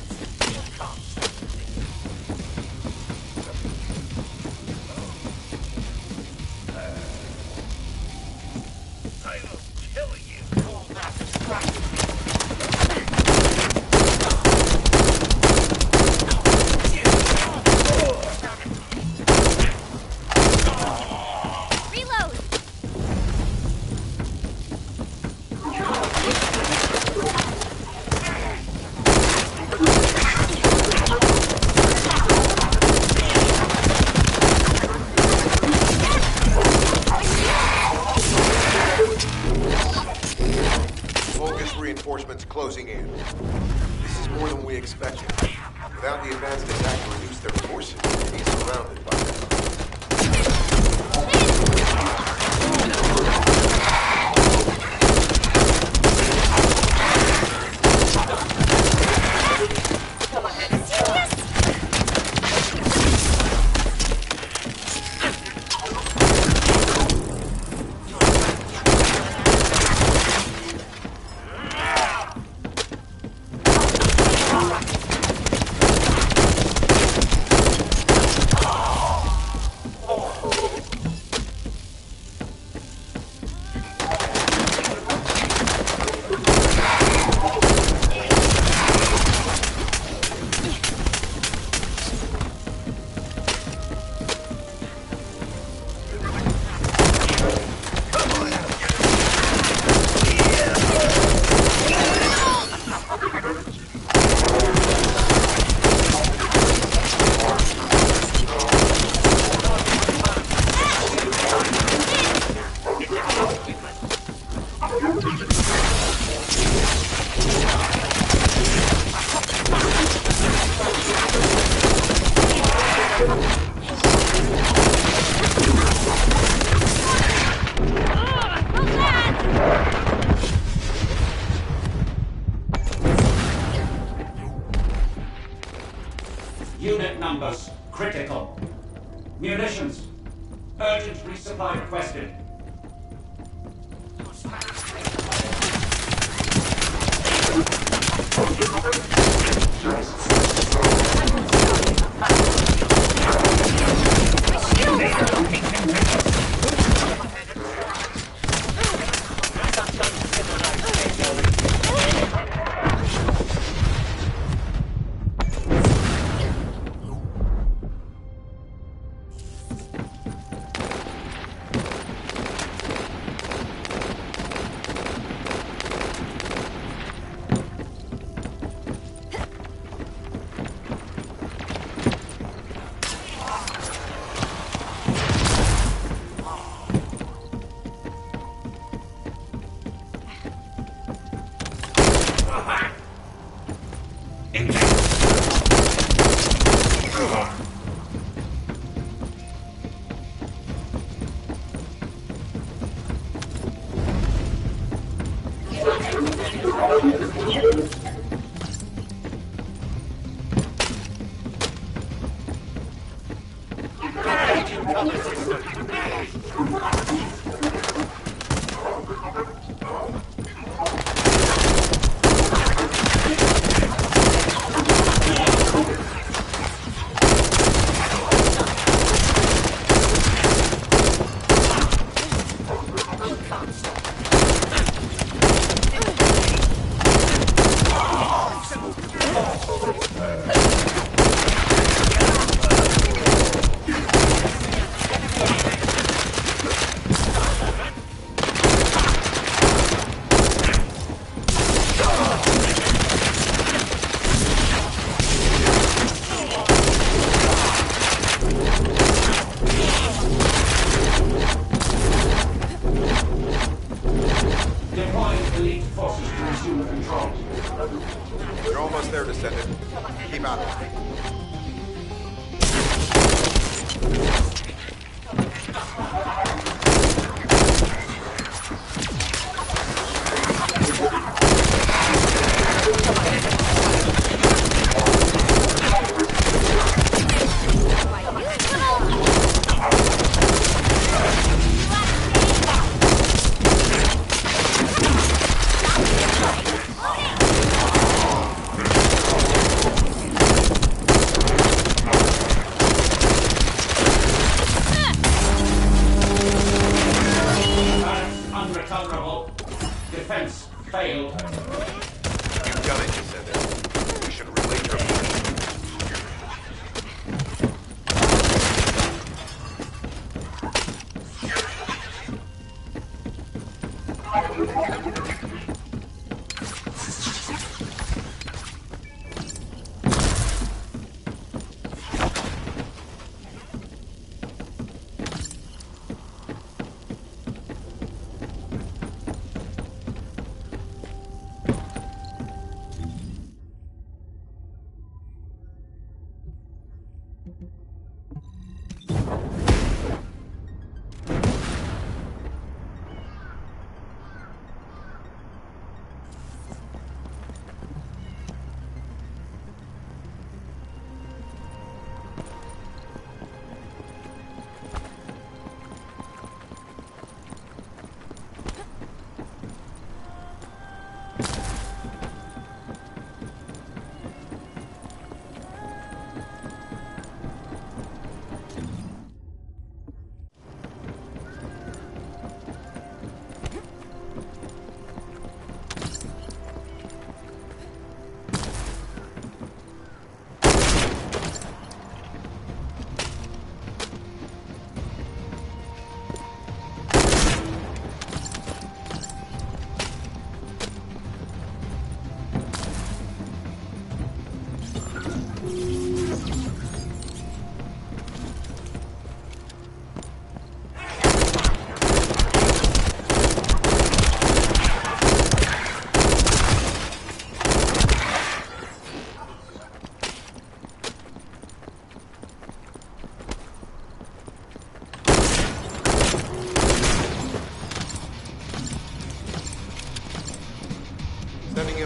I will kill you. reinforcements closing in. This is more than we expected. Without the advanced attack to reduce their forces, they'd be surrounded by them. Unit numbers critical. Munitions. Urgent resupply requested. You're almost there, Descendant. Keep out of it. Defense failed. You've done it, Descendant. You should relate your point.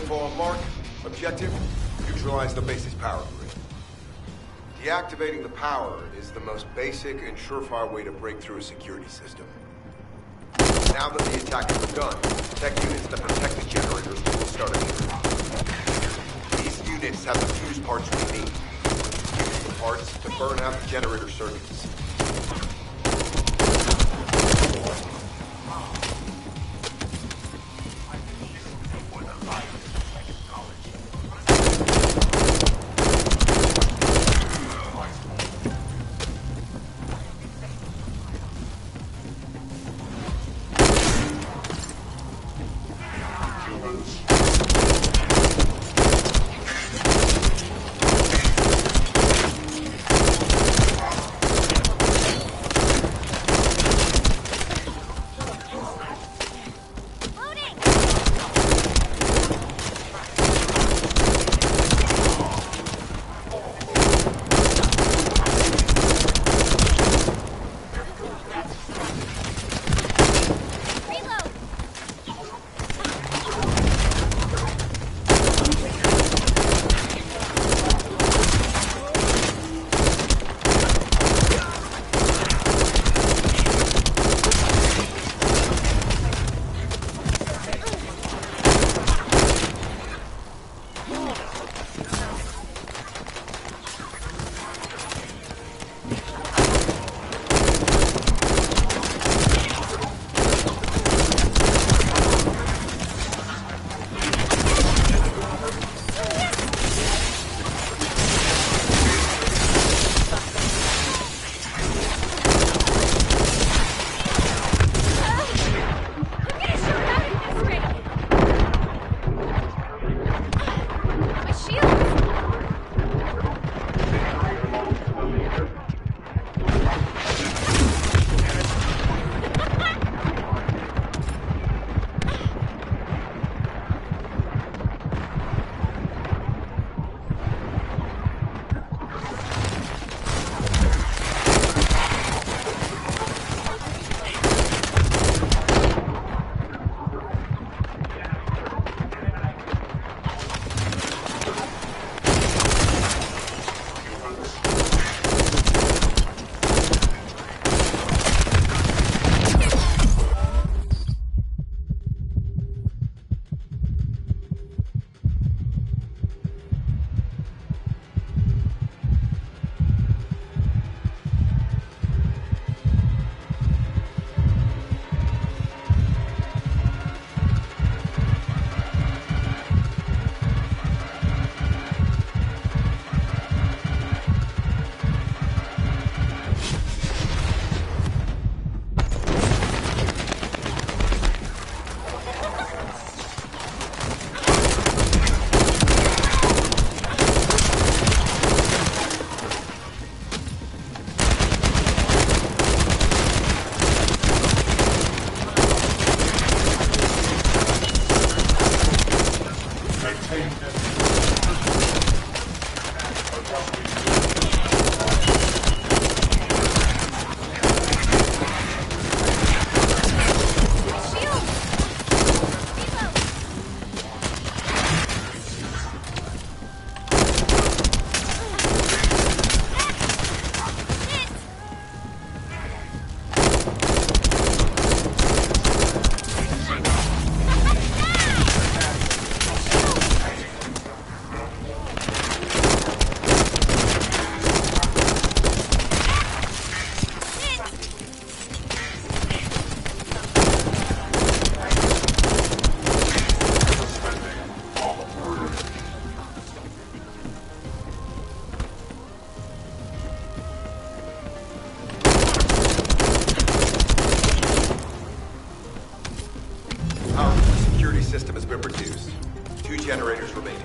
info on Mark. Objective, neutralize the base's power grid. Deactivating the power is the most basic and surefire way to break through a security system. Now that the attack has begun, tech units that protect the generators will start appearing. These units have the fuse parts we need. Use the parts to burn out the generator circuits. System has been reduced. 2 generators remaining.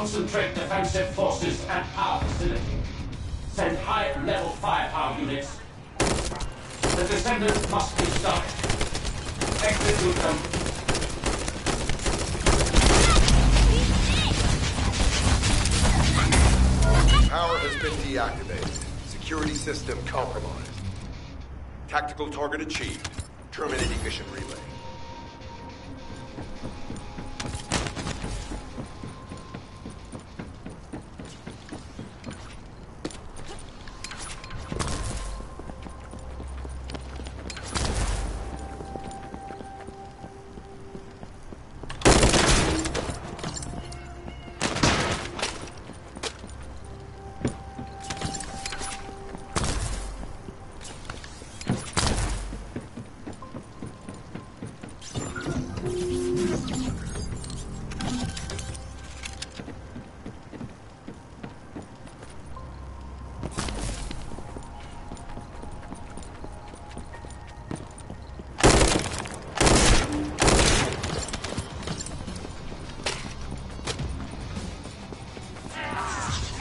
Concentrate defensive forces at our facility. Send high-level firepower units. The Descendant must be stopped. Execute them. Power has been deactivated. Security system compromised. Tactical target achieved. Terminating mission relay.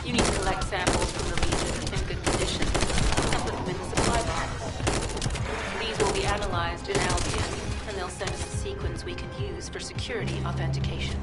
You need to collect samples from the Legion in good condition and put them in the supply box. These will be analyzed in Albion, and they'll send us a sequence we can use for security authentication.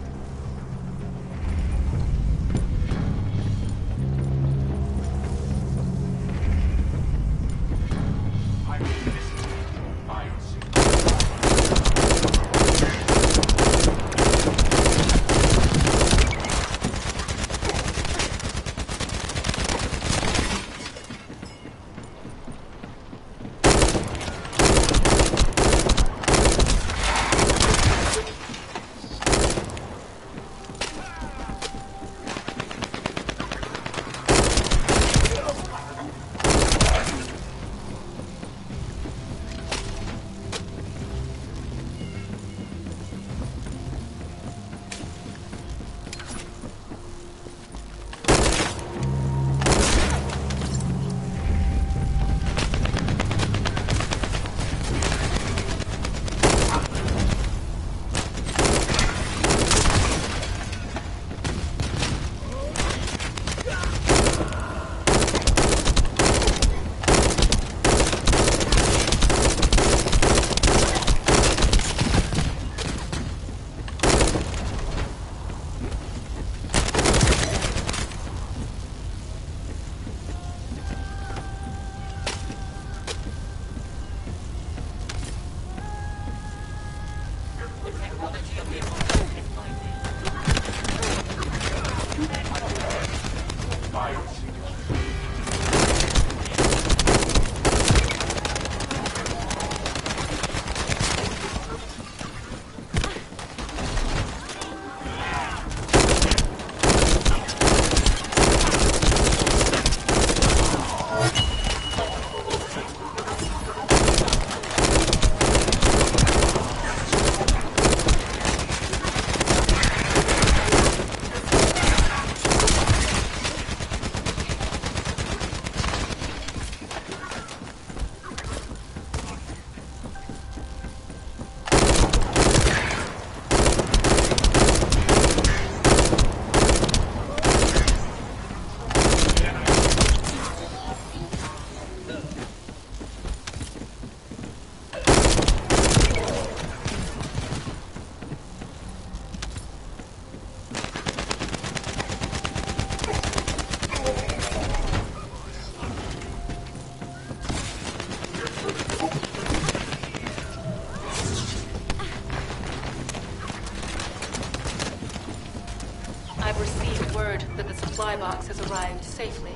Box has arrived safely.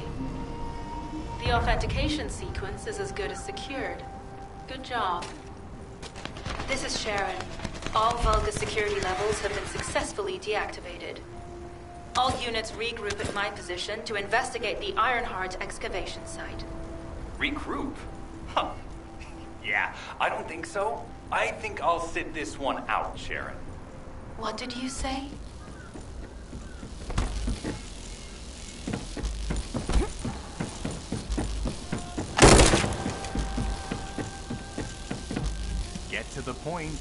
The authentication sequence is as good as secured. Good job. This is Sharon. All Vulgus security levels have been successfully deactivated. All units regroup at my position to investigate the Ironheart excavation site. Regroup? Huh. Yeah, I don't think so. I think I'll sit this one out, Sharon. What did you say? Get to the point.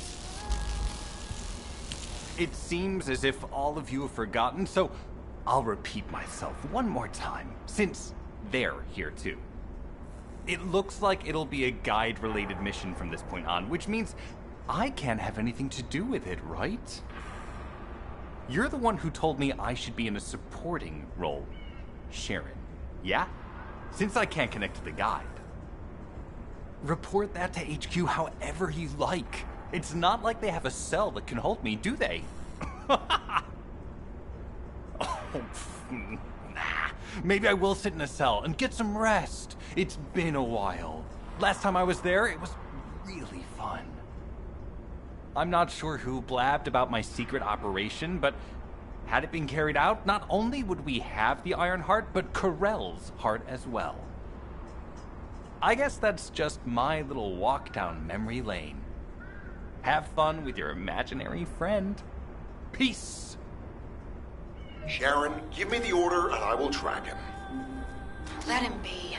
It seems as if all of you have forgotten, so I'll repeat myself one more time, since they're here too. It looks like it'll be a guide-related mission from this point on, which means I can't have anything to do with it, right? You're the one who told me I should be in a supporting role, Sharon. Yeah? Since I can't connect to the guide. Report that to HQ however you like. It's not like they have a cell that can hold me, do they? Nah. Maybe I will sit in a cell and get some rest. It's been a while. Last time I was there, it was really fun. I'm not sure who blabbed about my secret operation, but had it been carried out, not only would we have the Iron Heart, but Corell's heart as well. I guess that's just my little walk down memory lane. Have fun with your imaginary friend. Peace. Sharon, give me the order and I will track him. Let him be.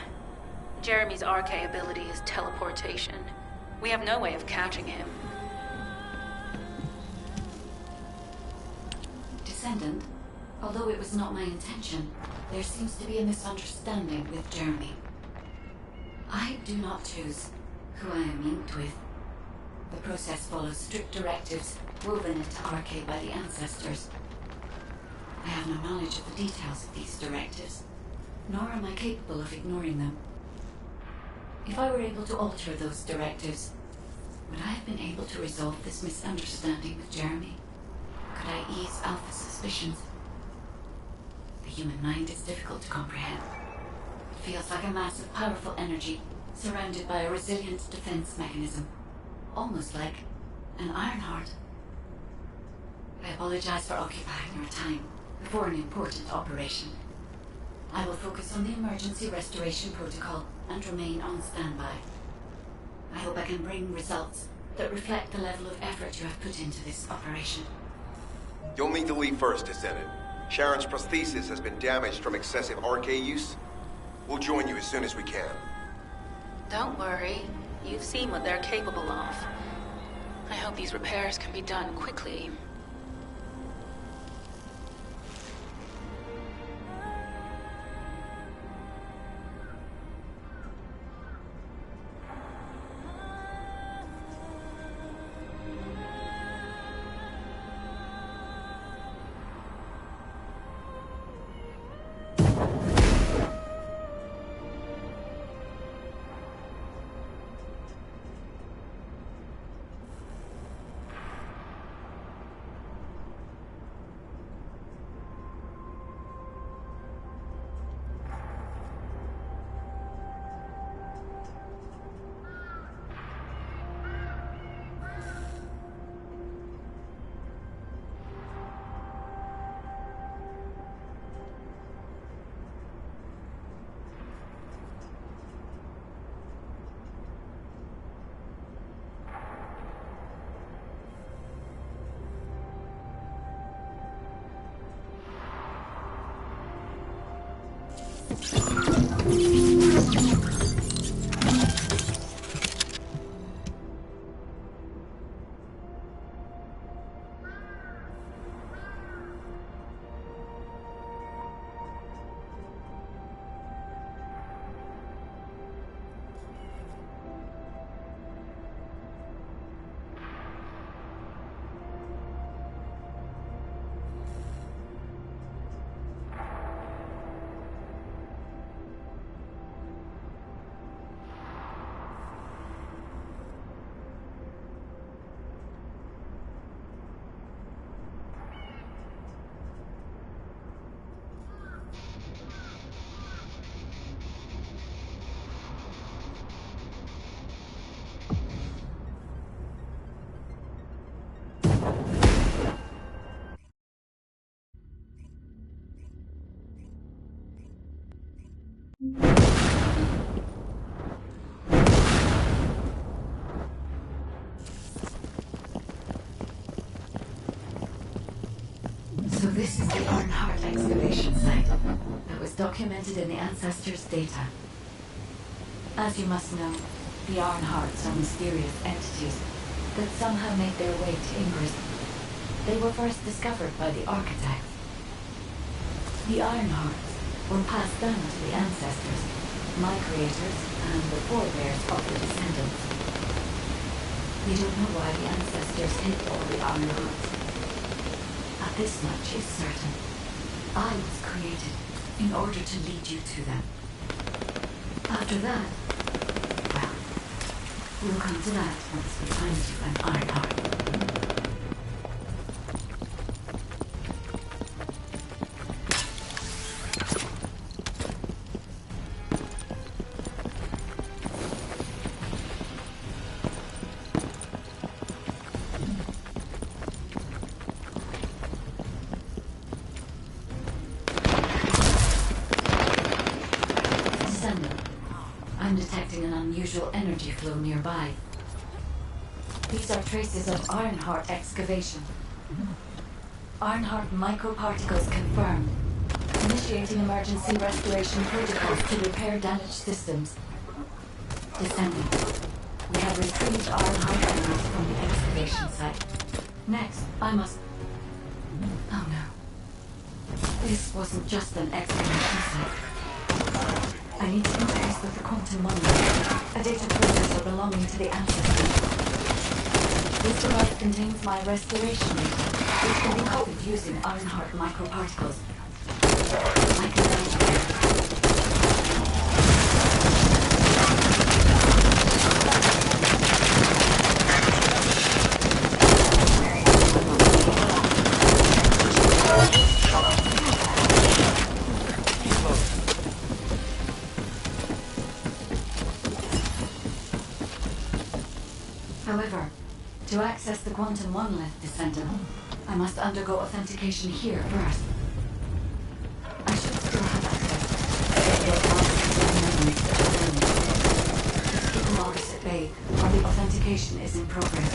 Jeremy's RK ability is teleportation. We have no way of catching him. Descendant, although it was not my intention, there seems to be a misunderstanding with Jeremy. I do not choose who I am linked with. The process follows strict directives woven into RK by the ancestors. I have no knowledge of the details of these directives, nor am I capable of ignoring them. If I were able to alter those directives, would I have been able to resolve this misunderstanding with Jeremy? Could I ease Alpha's suspicions? The human mind is difficult to comprehend. It feels like a mass of powerful energy surrounded by a resilient defense mechanism, almost like an Iron Heart. I apologize for occupying your time before an important operation. I will focus on the emergency restoration protocol and remain on standby. I hope I can bring results that reflect the level of effort you have put into this operation. You'll need to leave first, Descendant. Sharon's prosthesis has been damaged from excessive RK use. We'll join you as soon as we can. Don't worry. You've seen what they're capable of. I hope these repairs can be done quickly. So this is the Iron Heart excavation site that was documented in the ancestors' data. As you must know, the Iron Hearts are mysterious entities that somehow made their way to Ingress. They were first discovered by the architects. The Iron Hearts were passed down to the ancestors, my creators, and the forebears of the Descendants. We don't know why the ancestors hid all the Iron Hearts. But this much is certain. I was created in order to lead you to them. After that, well, we'll come to that once we find you an Iron Heart. I'm detecting an unusual energy flow nearby. These are traces of Ironheart excavation. Ironheart microparticles confirmed. Initiating emergency restoration protocols to repair damaged systems. Descendant. We have retrieved Ironheart elements from the excavation site. Next, I must... Oh no. This wasn't just an excavation site. I need to interface with the quantum monolith, a data processor belonging to the ancestors. This device contains my restoration data, which can be copied using Ironheart microparticles. I can now... However, to access the quantum monolith, Descendant, I must undergo authentication here first. I should still have access to your memories. Just keep the logs at bay while the authentication is in progress.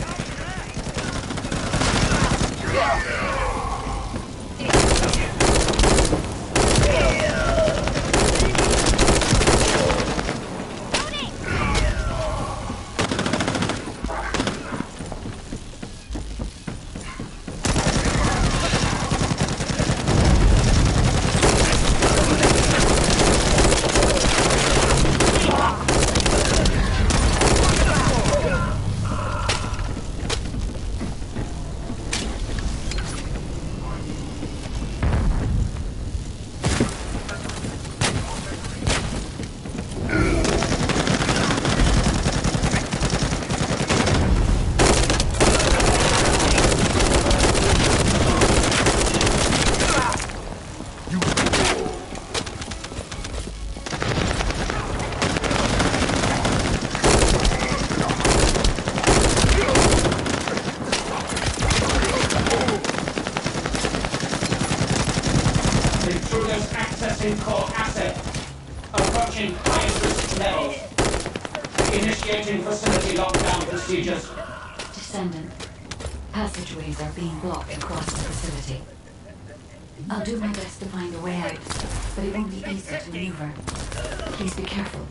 Core asset. Approaching highest risk levels. Initiating facility lockdown procedures. Descendant. Passageways are being blocked across the facility. I'll do my best to find a way out, but it won't be easy to maneuver. Please be careful.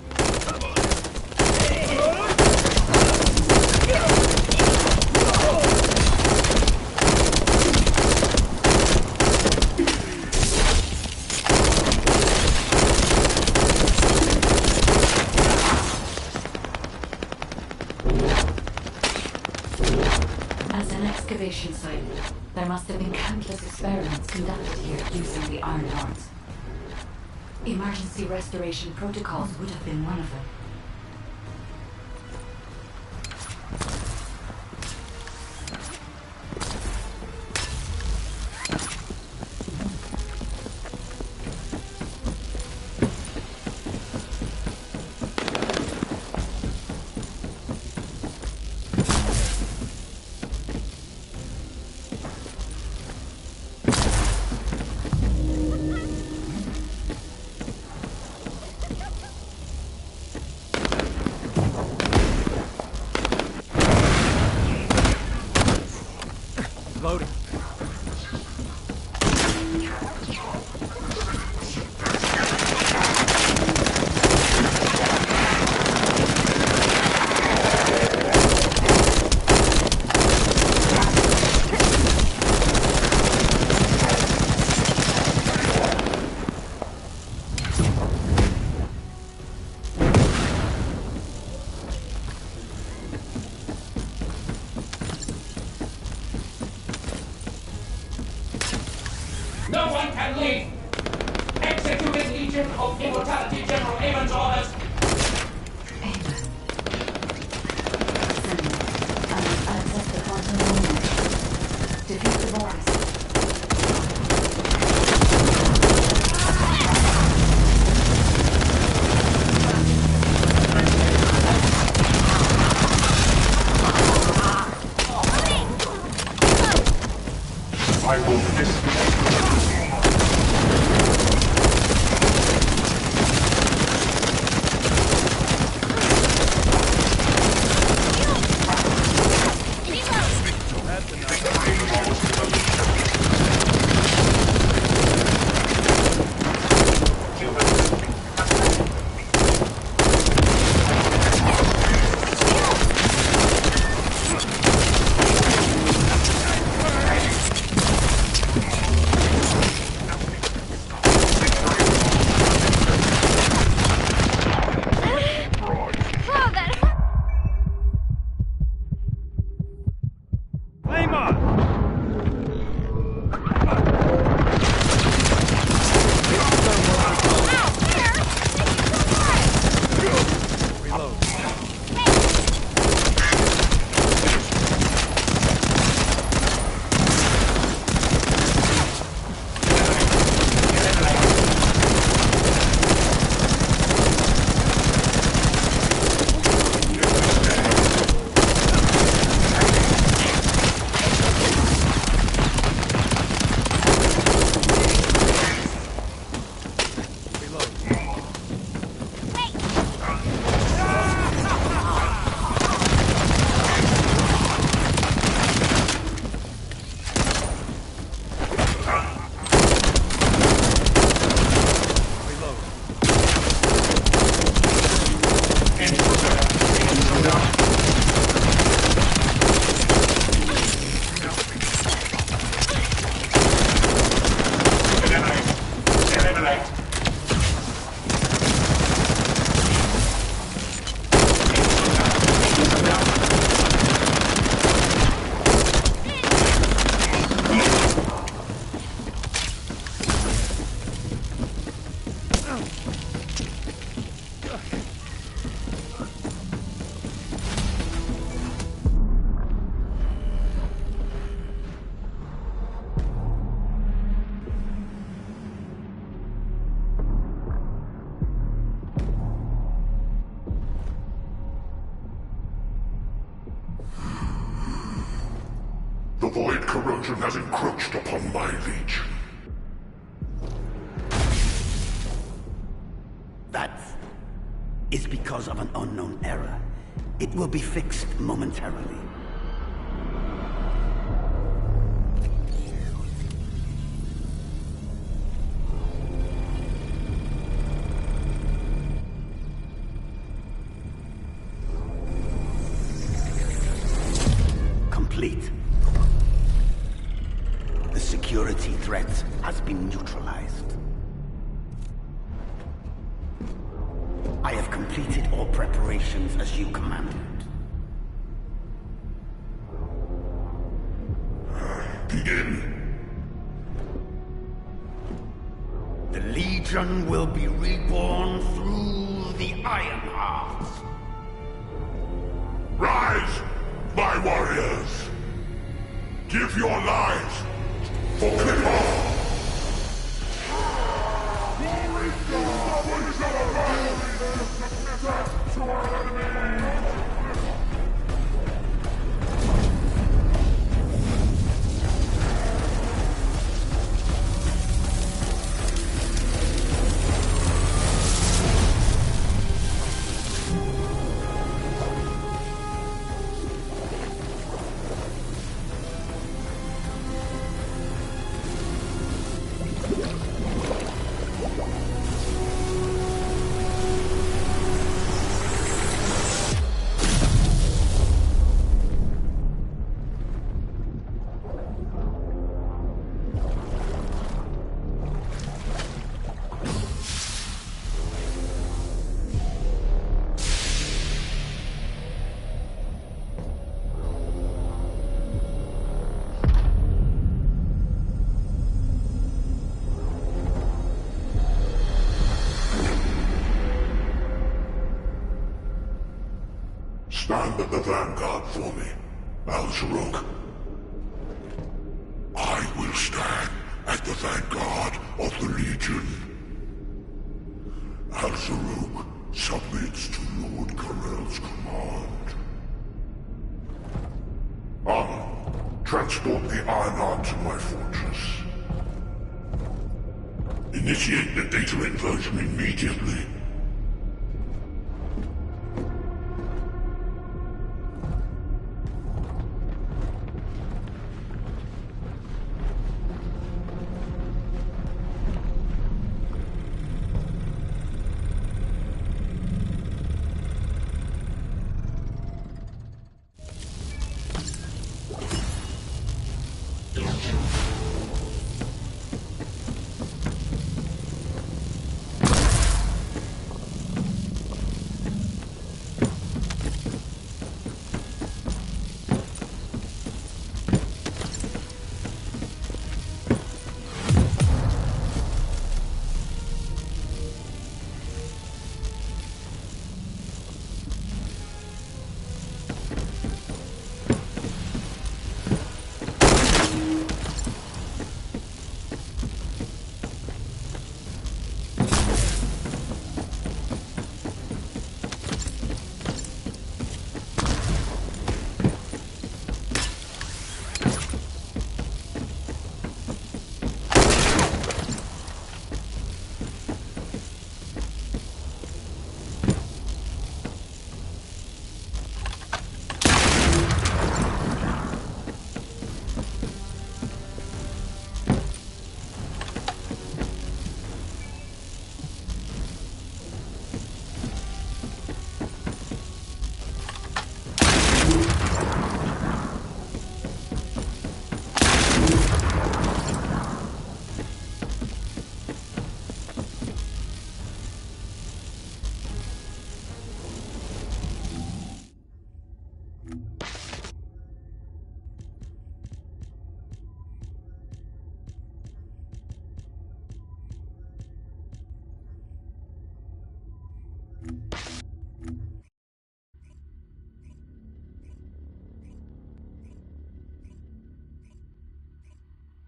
Excavation site. There must have been countless experiments conducted here using the Iron Hearts. Emergency restoration protocols would have been one of them. Loading. and leave. Executed Legion of Immortality General Amon's orders. Access the quantum moment. Defeat the virus. I will The void corrosion has encroached upon my legion. That is because of an unknown error. It will be fixed momentarily. Complete. The security threat has been neutralized. I have completed all preparations as you commanded. Begin. The Legion will be reborn through the Iron Heart. Rise, my warriors! Give your lives for Clipper! stand at the vanguard for me, Al-Zaruk. I will stand at the vanguard of the Legion. Al-Zaruk submits to Lord Karel's command. Armor, transport the Ironheart to my fortress. Initiate the data inversion immediately.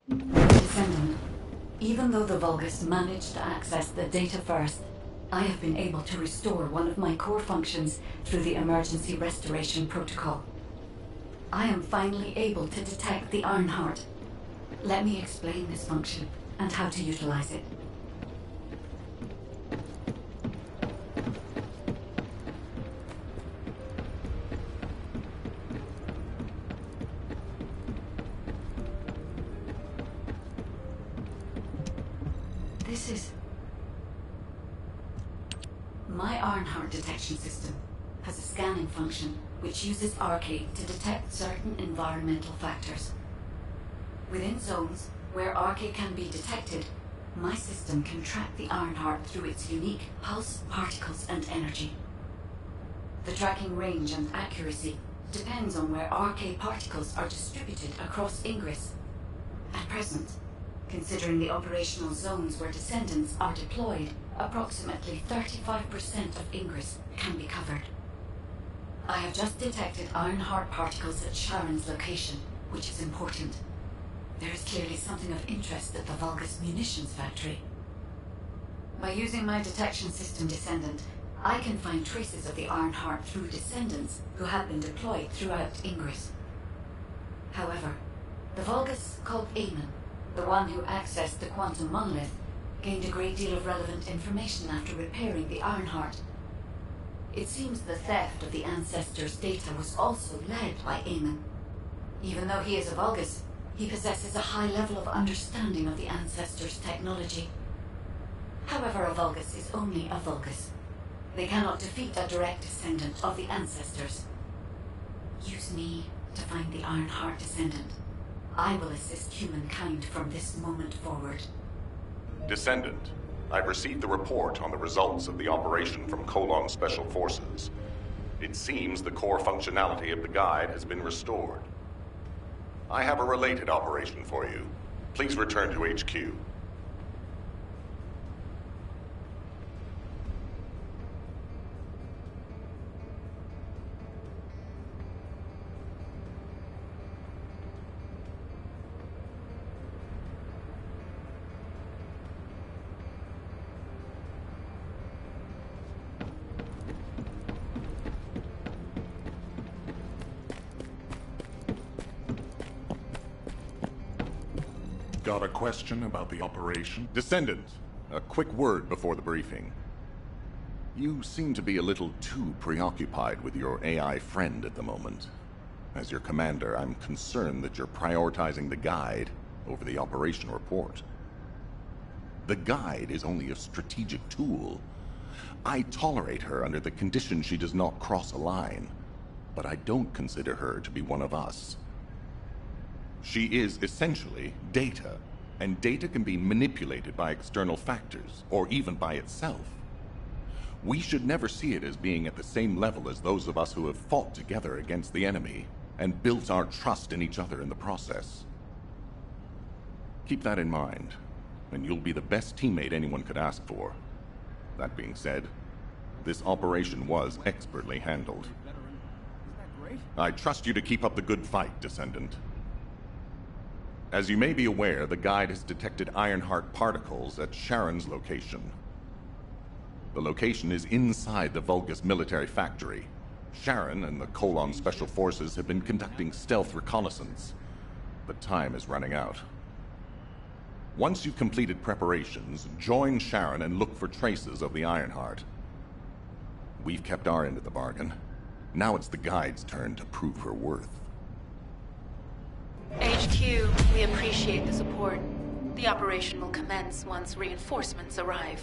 Descendant, even though the Vulgus managed to access the data first, I have been able to restore one of my core functions through the emergency restoration protocol. I am finally able to detect the Ironheart. Let me explain this function and how to utilize it. This is... My Ironheart detection system has a scanning function which uses Arcade to detect certain environmental factors. Within zones where Arcade can be detected, my system can track the Ironheart through its unique pulse, particles, and energy. The tracking range and accuracy depends on where Arcade particles are distributed across Ingress. At present, considering the operational zones where Descendants are deployed, approximately 35% of Ingress can be covered. I have just detected Ironheart particles at Sharon's location, which is important. There is clearly something of interest at the Vulgus munitions factory. By using my detection system Descendant, I can find traces of the Ironheart through Descendants who have been deployed throughout Ingress. However, the Vulgus called Eamon, the one who accessed the quantum monolith, gained a great deal of relevant information after repairing the Ironheart. It seems the theft of the Ancestors' data was also led by Eamon. Even though he is a Vulgus, he possesses a high level of understanding of the Ancestors' technology. However, a Vulgus is only a Vulgus. They cannot defeat a direct descendant of the Ancestors. Use me to find the Ironheart Descendant. I will assist humankind from this moment forward. Descendant, I've received the report on the results of the operation from Colon Special Forces. It seems the core functionality of the guide has been restored. I have a related operation for you. Please return to HQ. Got a question about the operation? Descendant, a quick word before the briefing. You seem to be a little too preoccupied with your AI friend at the moment. As your commander, I'm concerned that you're prioritizing the guide over the operation report. The guide is only a strategic tool. I tolerate her under the condition she does not cross a line, but I don't consider her to be one of us. She is essentially data, and data can be manipulated by external factors, or even by itself. We should never see it as being at the same level as those of us who have fought together against the enemy, and built our trust in each other in the process. Keep that in mind, and you'll be the best teammate anyone could ask for. That being said, this operation was expertly handled. I trust you to keep up the good fight, Descendant. As you may be aware, the guide has detected Ironheart particles at Sharon's location. The location is inside the Vulgus military factory. Sharon and the Colon Special Forces have been conducting stealth reconnaissance, but time is running out. Once you've completed preparations, join Sharon and look for traces of the Ironheart. We've kept our end of the bargain. Now it's the guide's turn to prove her worth. HQ, we appreciate the support. The operation will commence once reinforcements arrive.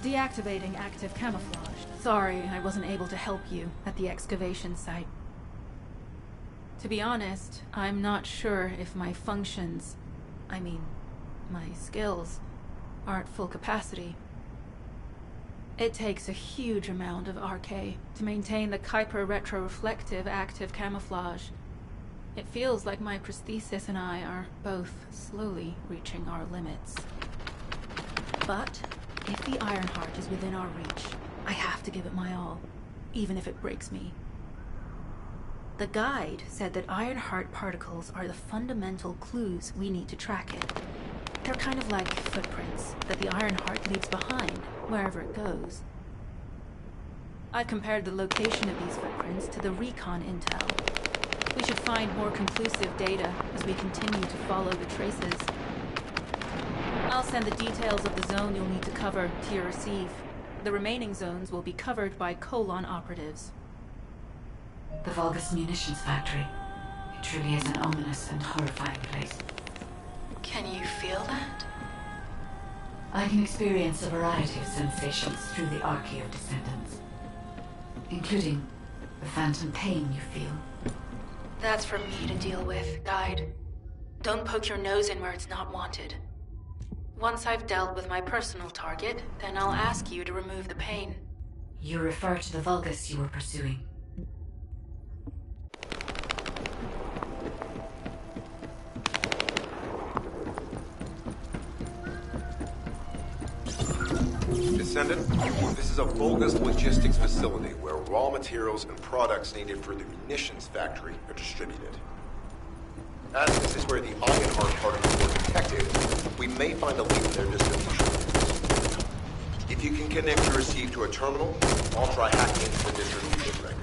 Deactivating active camouflage. Sorry, I wasn't able to help you at the excavation site. To be honest, I'm not sure if my functions, my skills, are at full capacity. It takes a huge amount of RK to maintain the Kuiper retroreflective active camouflage. It feels like my prosthesis and I are both slowly reaching our limits. But if the Ironheart is within our reach, I have to give it my all, even if it breaks me. The guide said that Ironheart particles are the fundamental clues we need to track it. They're kind of like footprints that the Ironheart leaves behind, wherever it goes. I've compared the location of these footprints to the recon intel. We should find more conclusive data as we continue to follow the traces. I'll send the details of the zone you'll need to cover to your receive. The remaining zones will be covered by Colon operatives. The Vulgus munitions factory. It truly is an ominous and horrifying place. Can you feel that? I can experience a variety of sensations through the archy of descendants, including the phantom pain you feel. That's for me to deal with, Guide. Don't poke your nose in where it's not wanted. Once I've dealt with my personal target, then I'll ask you to remove the pain. You refer to the Vulgus you were pursuing. Descendant, this is a Vulgus logistics facility where raw materials and products needed for the munitions factory are distributed. As this is where the Ironheart particles were detected, we may find a lead in their distribution. If you can connect your receive to a terminal, I'll try hacking into the distribution records.